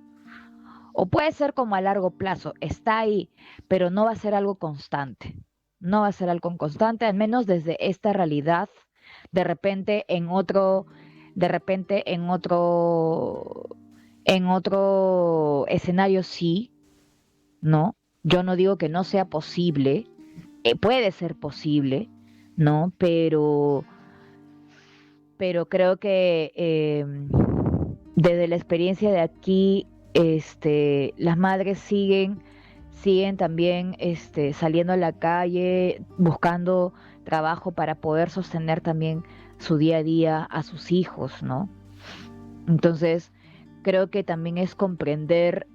O puede ser como a largo plazo, está ahí, pero no va a ser algo constante. No va a ser algo constante, al menos desde esta realidad. De repente en otro escenario sí, ¿no? Yo no digo que no sea posible, puede ser posible, ¿no? Pero creo que desde la experiencia de aquí, las madres siguen también saliendo a la calle, buscando trabajo para poder sostener también su día a día a sus hijos, ¿no? Entonces, creo que también es comprender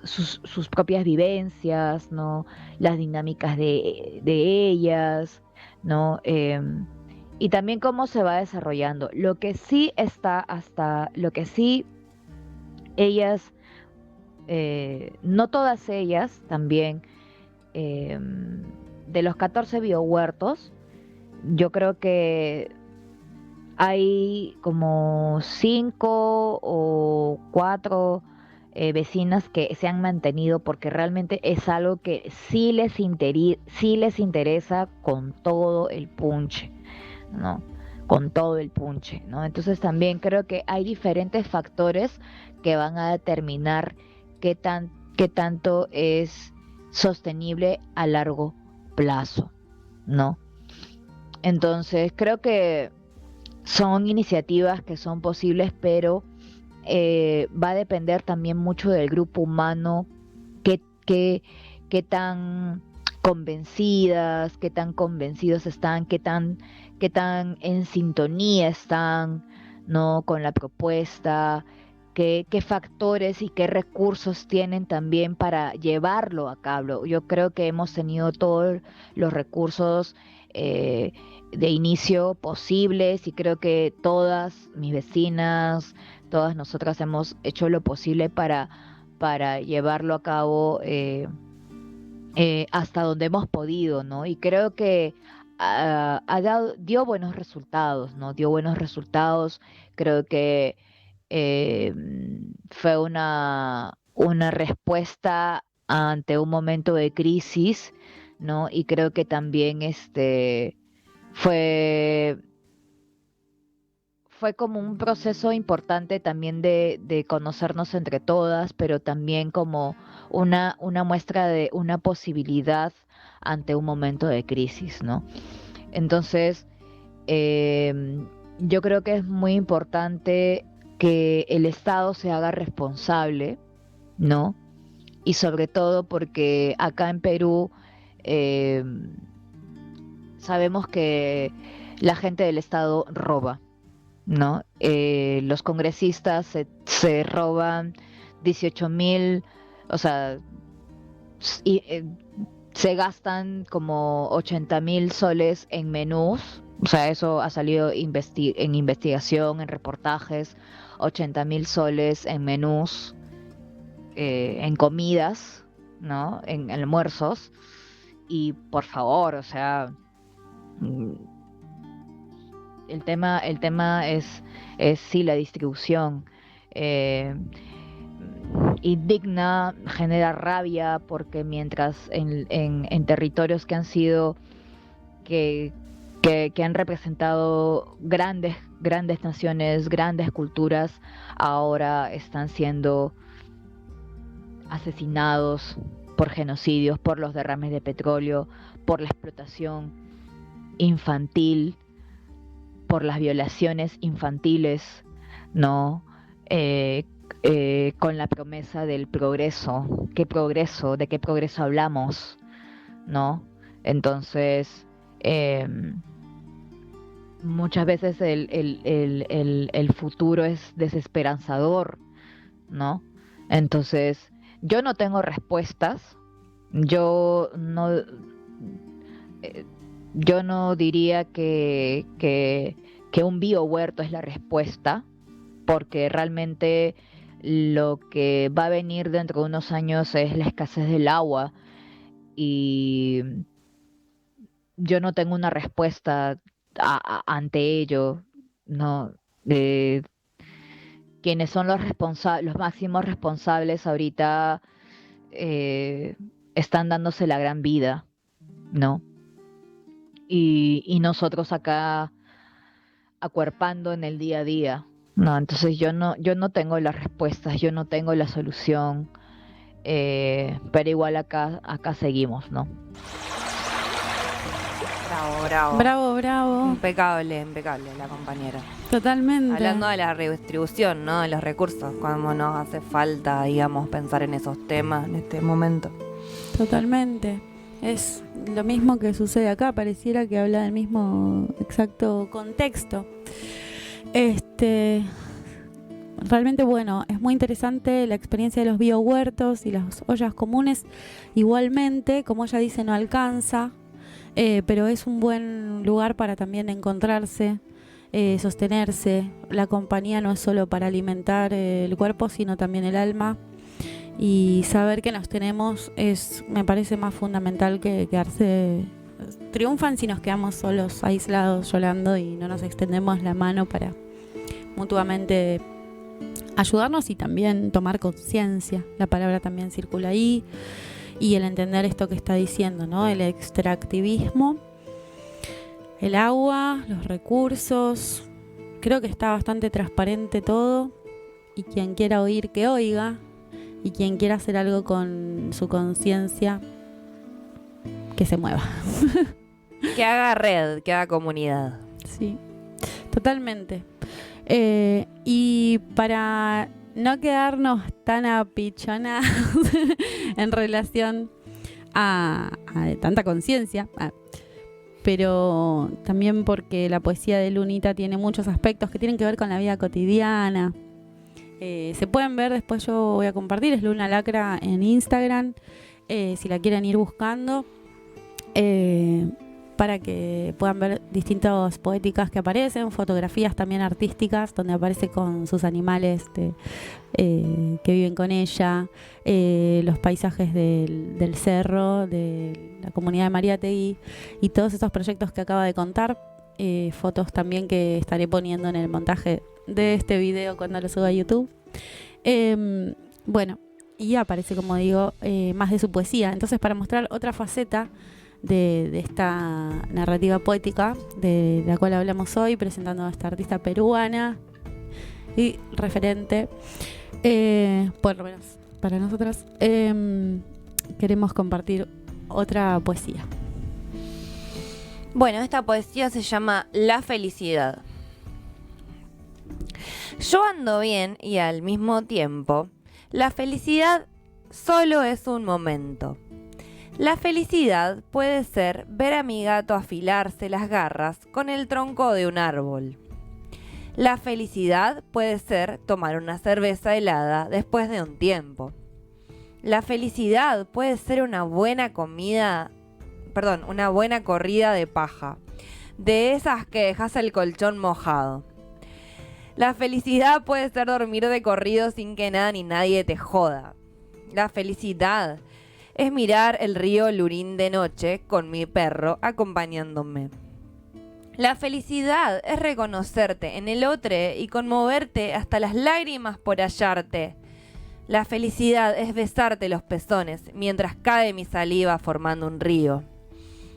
sus propias vivencias, ¿no? Las dinámicas de ellas, ¿no? Y también cómo se va desarrollando. Lo que sí ellas, no todas ellas también, de los 14 biohuertos, yo creo que hay como 5 o 4 vecinas que se han mantenido porque realmente es algo que sí les interesa con todo el punche, ¿no? Con todo el punche, ¿no? Entonces también creo que hay diferentes factores que van a determinar qué tanto es sostenible a largo plazo, ¿no? Entonces creo que son iniciativas que son posibles, pero va a depender también mucho del grupo humano, qué tan qué tan convencidos están, qué tan en sintonía están, ¿no? Con la propuesta, qué factores y qué recursos tienen también para llevarlo a cabo. Yo creo que hemos tenido todos los recursos de inicio posibles y creo que todas mis vecinas, todas nosotras hemos hecho lo posible para llevarlo a cabo hasta donde hemos podido, ¿no? Y creo que dio buenos resultados, ¿no? Dio buenos resultados. Creo que eh, fue una respuesta ante un momento de crisis, ¿no? Y creo que también fue, fue como un proceso importante también de conocernos entre todas, pero también como una muestra de una posibilidad ante un momento de crisis, ¿no? Entonces, yo creo que es muy importante que el Estado se haga responsable, ¿no? Y sobre todo porque acá en Perú eh, sabemos que la gente del Estado roba, ¿no? Los congresistas se roban 18.000, o sea, y, se gastan como 80.000 soles en menús, o sea, eso ha salido en investigación, en reportajes, 80.000 soles en menús, en comidas, ¿no? En almuerzos. Y por favor, o sea, mm, el tema es sí la distribución. eh, Indigna, genera rabia, porque mientras en territorios que han sido, que, que han representado grandes naciones, grandes culturas, ahora están siendo asesinados por genocidios, por los derrames de petróleo, por la explotación infantil, por las violaciones infantiles, ¿no? Eh, con la promesa del progreso. ¿Qué progreso? ¿De qué progreso hablamos? ¿No? Entonces, eh, muchas veces el futuro es desesperanzador, ¿no? Entonces, yo no tengo respuestas, yo no, yo no diría que un biohuerto es la respuesta, porque realmente lo que va a venir dentro de unos años es la escasez del agua y yo no tengo una respuesta ante ello, ¿no? Eh, Quienes son los máximos responsables ahorita eh, están dándose la gran vida, ¿no? Y nosotros acá acuerpando en el día a día. No, entonces yo no tengo las respuestas, yo no tengo la solución, pero igual acá seguimos, ¿no? Bravo, bravo. Bravo, bravo. Impecable, impecable la compañera. Totalmente. Hablando de la redistribución, ¿no? De los recursos, cuando nos hace falta, digamos, pensar en esos temas en este momento. Totalmente. Es lo mismo que sucede acá, pareciera que habla del mismo exacto contexto. Realmente, bueno, es muy interesante la experiencia de los biohuertos y las ollas comunes. Igualmente, como ella dice, no alcanza, pero es un buen lugar para también encontrarse, sostenerse. La compañía no es solo para alimentar el cuerpo, sino también el alma. Y saber que nos tenemos me parece más fundamental que quedarse. Triunfan si nos quedamos solos, aislados, llorando y no nos extendemos la mano para mutuamente ayudarnos y también tomar conciencia. La palabra también circula ahí. Y el entender esto que está diciendo, ¿no? El extractivismo, el agua, los recursos. Creo que está bastante transparente todo. Y quien quiera oír, que oiga. Y quien quiera hacer algo con su conciencia, que se mueva. Que haga red, que haga comunidad. Sí, totalmente. Y para no quedarnos tan apichonados en relación a tanta conciencia, pero también porque la poesía de Lunita tiene muchos aspectos que tienen que ver con la vida cotidiana Se pueden ver, después yo voy a compartir, es Luna Lacra en Instagram, si la quieren ir buscando, para que puedan ver distintas poéticas que aparecen, fotografías también artísticas, donde aparece con sus animales que viven con ella, los paisajes del cerro, de la comunidad de Mariátegui y todos esos proyectos que acaba de contar, fotos también que estaré poniendo en el montaje de este video cuando lo suba a YouTube. Bueno, y aparece, como digo, más de su poesía. Entonces, para mostrar otra faceta de esta narrativa poética de la cual hablamos hoy, presentando a esta artista peruana y referente, por lo menos para nosotros, queremos compartir otra poesía. Bueno, esta poesía se llama La felicidad. Yo ando bien y al mismo tiempo, la felicidad solo es un momento. La felicidad puede ser ver a mi gato afilarse las garras con el tronco de un árbol. La felicidad puede ser tomar una cerveza helada después de un tiempo. La felicidad puede ser una buena corrida de paja, de esas que dejas el colchón mojado. La felicidad puede ser dormir de corrido sin que nada ni nadie te joda. La felicidad es mirar el río Lurín de noche con mi perro acompañándome. La felicidad es reconocerte en el otro y conmoverte hasta las lágrimas por hallarte. La felicidad es besarte los pezones mientras cae mi saliva formando un río.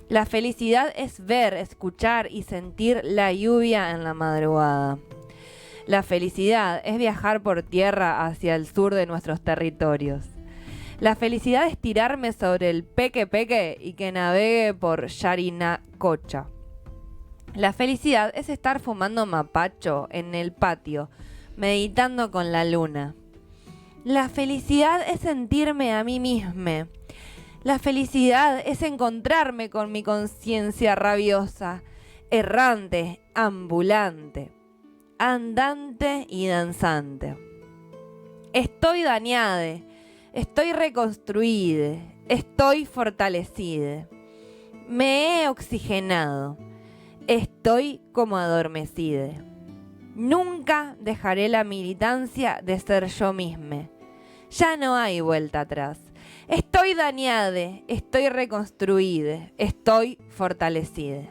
La felicidad es ver, escuchar y sentir la lluvia en la madrugada. La felicidad es viajar por tierra hacia el sur de nuestros territorios. La felicidad es tirarme sobre el peque peque y que navegue por Yarinacocha. La felicidad es estar fumando mapacho en el patio, meditando con la luna. La felicidad es sentirme a mí misma. La felicidad es encontrarme con mi conciencia rabiosa, errante, ambulante, andante y danzante. Estoy dañada, estoy reconstruida, estoy fortalecida. Me he oxigenado, estoy como adormecida. Nunca dejaré la militancia de ser yo misma. Ya no hay vuelta atrás. Estoy dañada, estoy reconstruida, estoy fortalecida.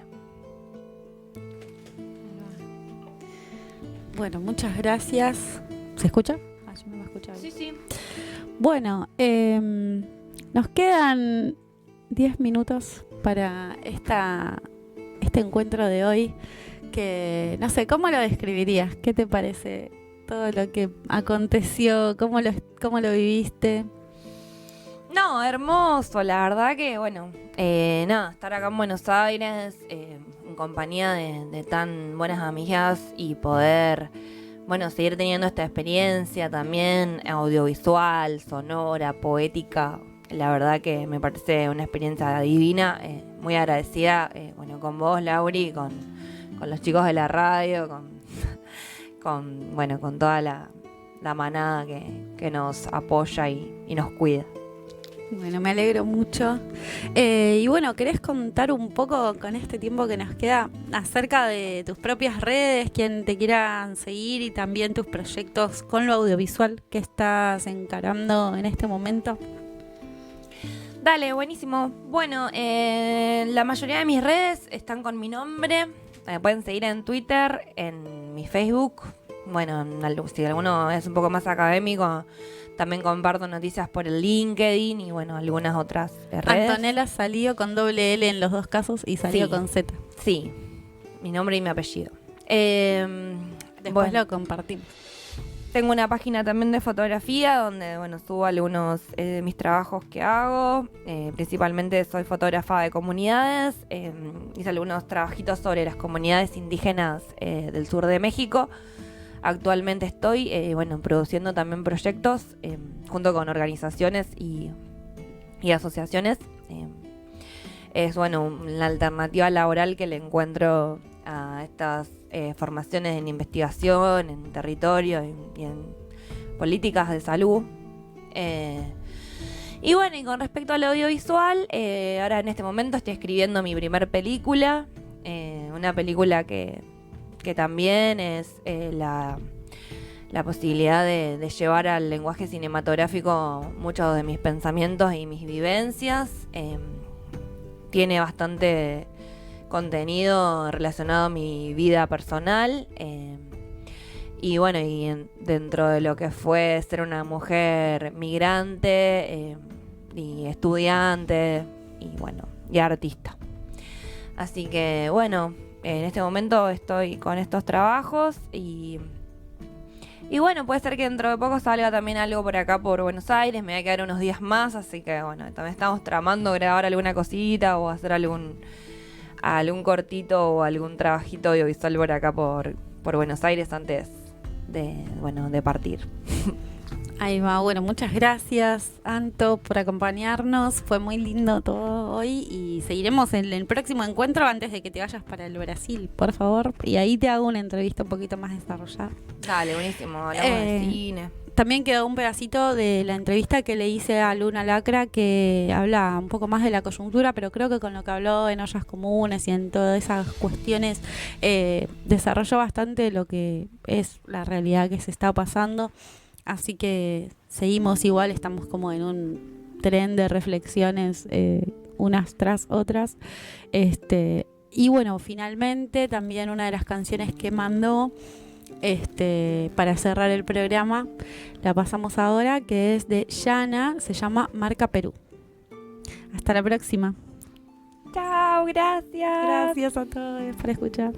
Bueno, muchas gracias. ¿Se escucha? Yo no me escuchaba. Sí. Bueno, nos quedan 10 minutos para este encuentro de hoy, que no sé, ¿cómo lo describirías? ¿Qué te parece todo lo que aconteció? ¿Cómo lo viviste? No, hermoso, la verdad que, estar acá en Buenos Aires, en compañía de tan buenas amigas y poder, seguir teniendo esta experiencia también audiovisual, sonora, poética, la verdad que me parece una experiencia divina, muy agradecida, con vos, Lauri, con los chicos de la radio, con toda la manada que nos apoya y nos cuida. Bueno, me alegro mucho. Y bueno, ¿querés contar un poco con este tiempo que nos queda acerca de tus propias redes, quien te quieran seguir y también tus proyectos con lo audiovisual que estás encarando en este momento? Dale, buenísimo. Bueno, la mayoría de mis redes están con mi nombre. Me pueden seguir en Twitter, en mi Facebook. Bueno, si alguno es un poco más académico, también comparto noticias por el LinkedIn y algunas otras redes. Antonella Salío con doble L en los dos casos y Salío con Z. Sí, mi nombre y mi apellido. Después lo compartimos. Tengo una página también de fotografía donde subo algunos de mis trabajos que hago. Principalmente soy fotógrafa de comunidades. Hice algunos trabajitos sobre las comunidades indígenas del sur de México. Actualmente estoy produciendo también proyectos junto con organizaciones y asociaciones. Es una alternativa laboral que le encuentro a estas formaciones en investigación, en territorio y en políticas de salud. Y bueno, y con respecto al audiovisual, ahora en este momento estoy escribiendo mi primer película, una película que también es la posibilidad de llevar al lenguaje cinematográfico muchos de mis pensamientos y mis vivencias. Tiene bastante contenido relacionado a mi vida personal. Y bueno, dentro de lo que fue ser una mujer migrante y estudiante y bueno, y artista. Así que bueno, en este momento estoy con estos trabajos y bueno, puede ser que dentro de poco salga también algo por acá por Buenos Aires. Me voy a quedar unos días más, así que bueno, también estamos tramando grabar alguna cosita o hacer algún cortito o algún trabajito audiovisual por acá por Buenos Aires antes de partir. Ahí va, bueno, muchas gracias, Anto, por acompañarnos. Fue muy lindo todo hoy y seguiremos en el próximo encuentro antes de que te vayas para el Brasil, por favor. Y ahí te hago una entrevista un poquito más desarrollada. Dale, buenísimo, hablamos de cine. También quedó un pedacito de la entrevista que le hice a Luna Lacra, que habla un poco más de la coyuntura, pero creo que con lo que habló en Ollas Comunes y en todas esas cuestiones desarrolló bastante lo que es la realidad que se está pasando. Así que seguimos igual, estamos como en un tren de reflexiones unas tras otras. Y bueno, finalmente también una de las canciones que mandó para cerrar el programa, la pasamos ahora, que es de Yana, se llama Marca Perú. Hasta la próxima. Chao, gracias. Gracias a todos por escuchar.